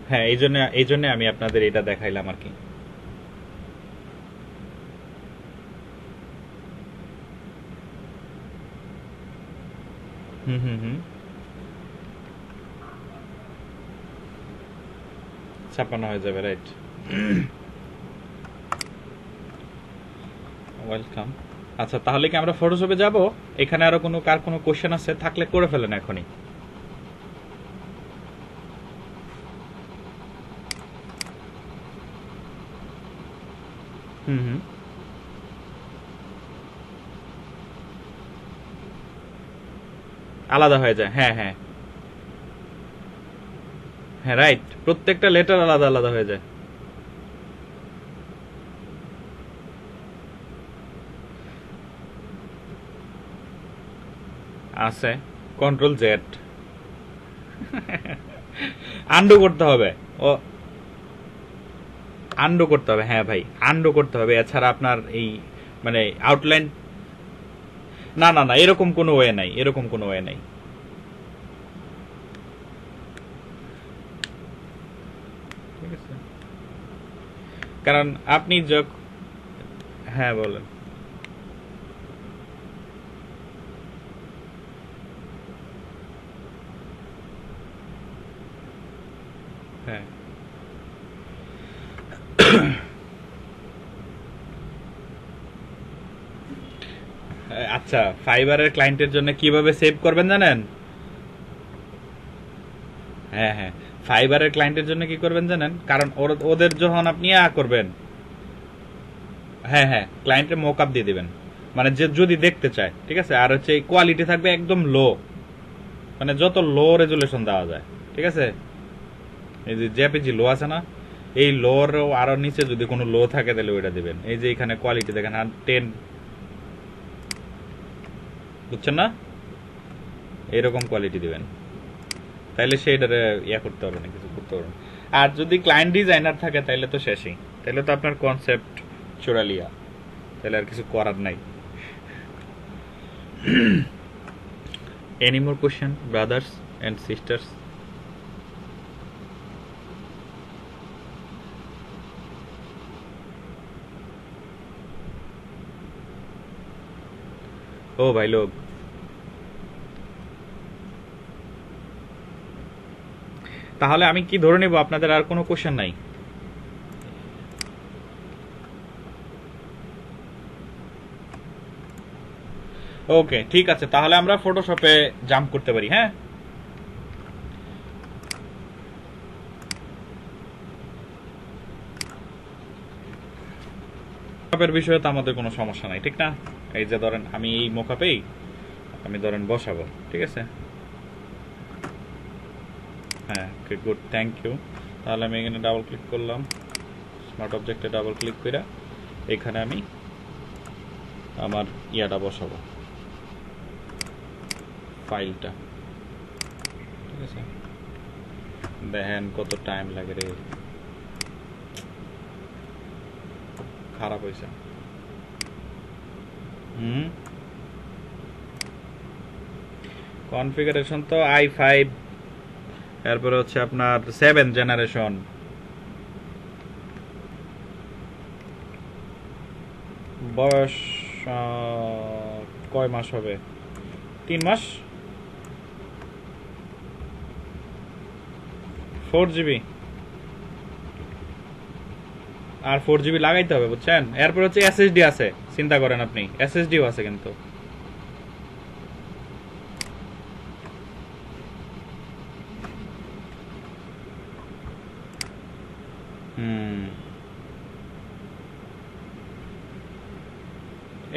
হ্যাঁ, এই জন্য আমি আপনাদের এটা দেখাইলাম আর কি। হুম হুম হুম, 56 হয়ে যাবে, রাইট। ওয়েলকাম। আচ্ছা, তাহলে কি আমরা ফটোশপে যাব? এখানে আরো কার কোনো কোশ্চেন আছে থাকলে করে ফেলেন এখনই। হুম হুম, আলাদা হয়ে যায়, হ্যাঁ হ্যাঁ হ্যাঁ, রাইট, প্রত্যেকটা লেটার আলাদা আলাদা হয়ে যায়। আছে কন্ট্রোল জেড। আন্ডু করতে হবে, ও আন্ডু করতে হবে, হ্যাঁ ভাই আন্ডু করতে হবে, এছাড়া আপনার এই মানে আউটলাইন, না না না এরকম কোনো ওয়ে নাই, এরকম কোনো ওয়ে নাই। ঠিক আছে, কারণ আপনি হ্যাঁ বলেন। হ্যাঁ আচ্ছা, ফাইবারের ক্লায়েন্টের জন্য কিভাবে সেভ করবেন জানেন? হ্যাঁ হ্যাঁ, ফাইবারের ক্লায়েন্টের জন্য কি করবেন জানেন? কারণ ওদের যখন আপনি করবেন, হ্যাঁ হ্যাঁ, ক্লায়েন্টের মকআপ দিয়ে দিবেন, মানে যে যদি দেখতে চায়, ঠিক আছে। আর হচ্ছে কোয়ালিটি থাকবে একদম লো, মানে যত লো রেজুলেশন দেওয়া যায়, ঠিক আছে। এই যে জেপিজি লো আছে না, এই লোর আরো নিচে যদি কোনো লো থাকে তাহলে ওইটা দিবেন। এই যে এখানে কোয়ালিটি দেখেন 10, বুঝছেন না, এইরকম কোয়ালিটি দিবেন, তাইলে সেইটারে করতে পারবে না, কিছু করতে পারবে না। আর যদি ক্লায়েন্ট ডিজাইনার থাকে তাইলে তো শেষই, তাইলে তো আপনার কনসেপ্ট চোরালিয়া, তাহলে আর কিছু করার নাই। Any more question brothers and sisters? ও ভাই লোক, তাহলে আমি কি ধরে নেব আপনাদের আর কোনো কোশ্চেন নাই? ওকে ঠিক আছে, তাহলে আমরা ফটোশপে জাম্প করতে পারি। হ্যাঁ, মোকাপের বিষয়ে তো আমাদের কোনো সমস্যা নাই, ঠিক না? এই যে ধরেন আমি এই মোকাপেই আমি ধরেন বসাবো, ঠিক আছে। হ্যাঁ গুড, থ্যাংক ইউ। তাহলে আমি এখানে ডাবল ক্লিক করলাম, স্মার্ট অবজেক্টে ডাবল ক্লিক করে এখানে আমি আমার ইয়াটা বসাবো, ফাইলটা, ঠিক আছে। দেখেন কত টাইম লাগে রে, খারাপ হয়েছে। কনফিগারেশন তো i5, এরপরে হচ্ছে আপনার 7 জেনারেশন। বয়স কয় মাস হবে? 3 মাস। 4GB, আর 4GB লাগাইতে হবে, বুঝছেন। এরপর হচ্ছে এসএসডি আছে, চিন্তা করেন আপনি, এসএসডিও আছে কিন্তু।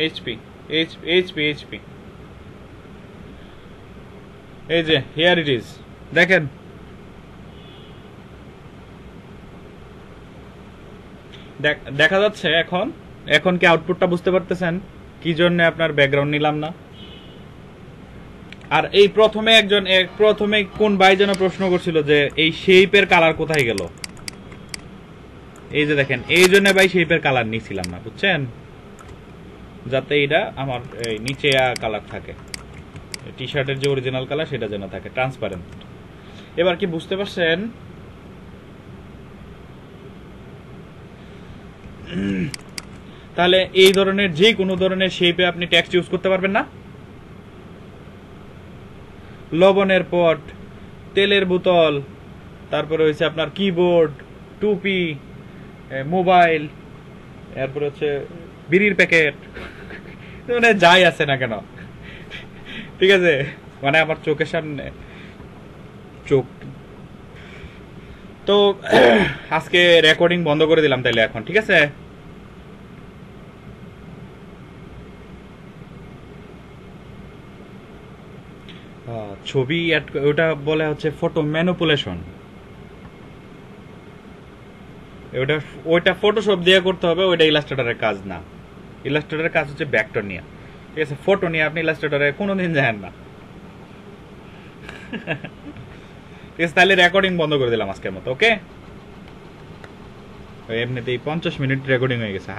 এইচপি, এইচপি, এই যে হিয়ার ইট ইজ, দেখেন দেখা যাচ্ছে এখন। এখন কি আউটপুটটা বুঝতে পারতেছেন কি জন্য আপনার ব্যাকগ্রাউন্ড নিলাম না? আর এই প্রথমে কোন ভাই যেন প্রশ্ন করছিল যে এই শেপের কালার কোথায় গেল। এই যে দেখেন, এই জন্য ভাই শেপের কালার নিছিলাম না, বুঝছেন, যাতে এটা আমার নিচে কালার থাকে, টি শার্টের যে অরিজিনাল কালার সেটা যেন থাকে ট্রান্সপারেন্ট। এবার কি বুঝতে পারছেন? তাহলে এই ধরনের যে কোনো ধরনের শেপে আপনি টেক্সট ইউজ করতে পারবেন না। লবণের পট, তেলের বোতল, তারপরে হচ্ছে আপনার কিবোর্ড, টুপি, মোবাইল, এরপরে হচ্ছে বিড়ির প্যাকেট, মানে যাই আছে না কেন, ঠিক আছে, মানে আমার চোখের সামনে চোখ। তো আজকে রেকর্ডিং বন্ধ করে দিলাম তাইলে এখন, ঠিক আছে। ছবি ওটা বলে হচ্ছে ফটো ম্যানিপুলেশন, ওইটা ফটোশপ দিয়ে করতে হবে, ওইটা ইলাস্ট্রেটরের কাজ না। ইলাস্ট্রেটরের কাজ হচ্ছে ভেক্টর নিয়ে, ঠিক আছে। ফটো নিয়ে আপনি ইলাস্ট্রেটরে কোনোদিন যাবেন না, ঠিক আছে, তাহলে রেকর্ডিং বন্ধ করে দিলাম আজকের মতো। ওকে, এমনিতেই 50 মিনিট রেকর্ডিং হয়ে গেছে।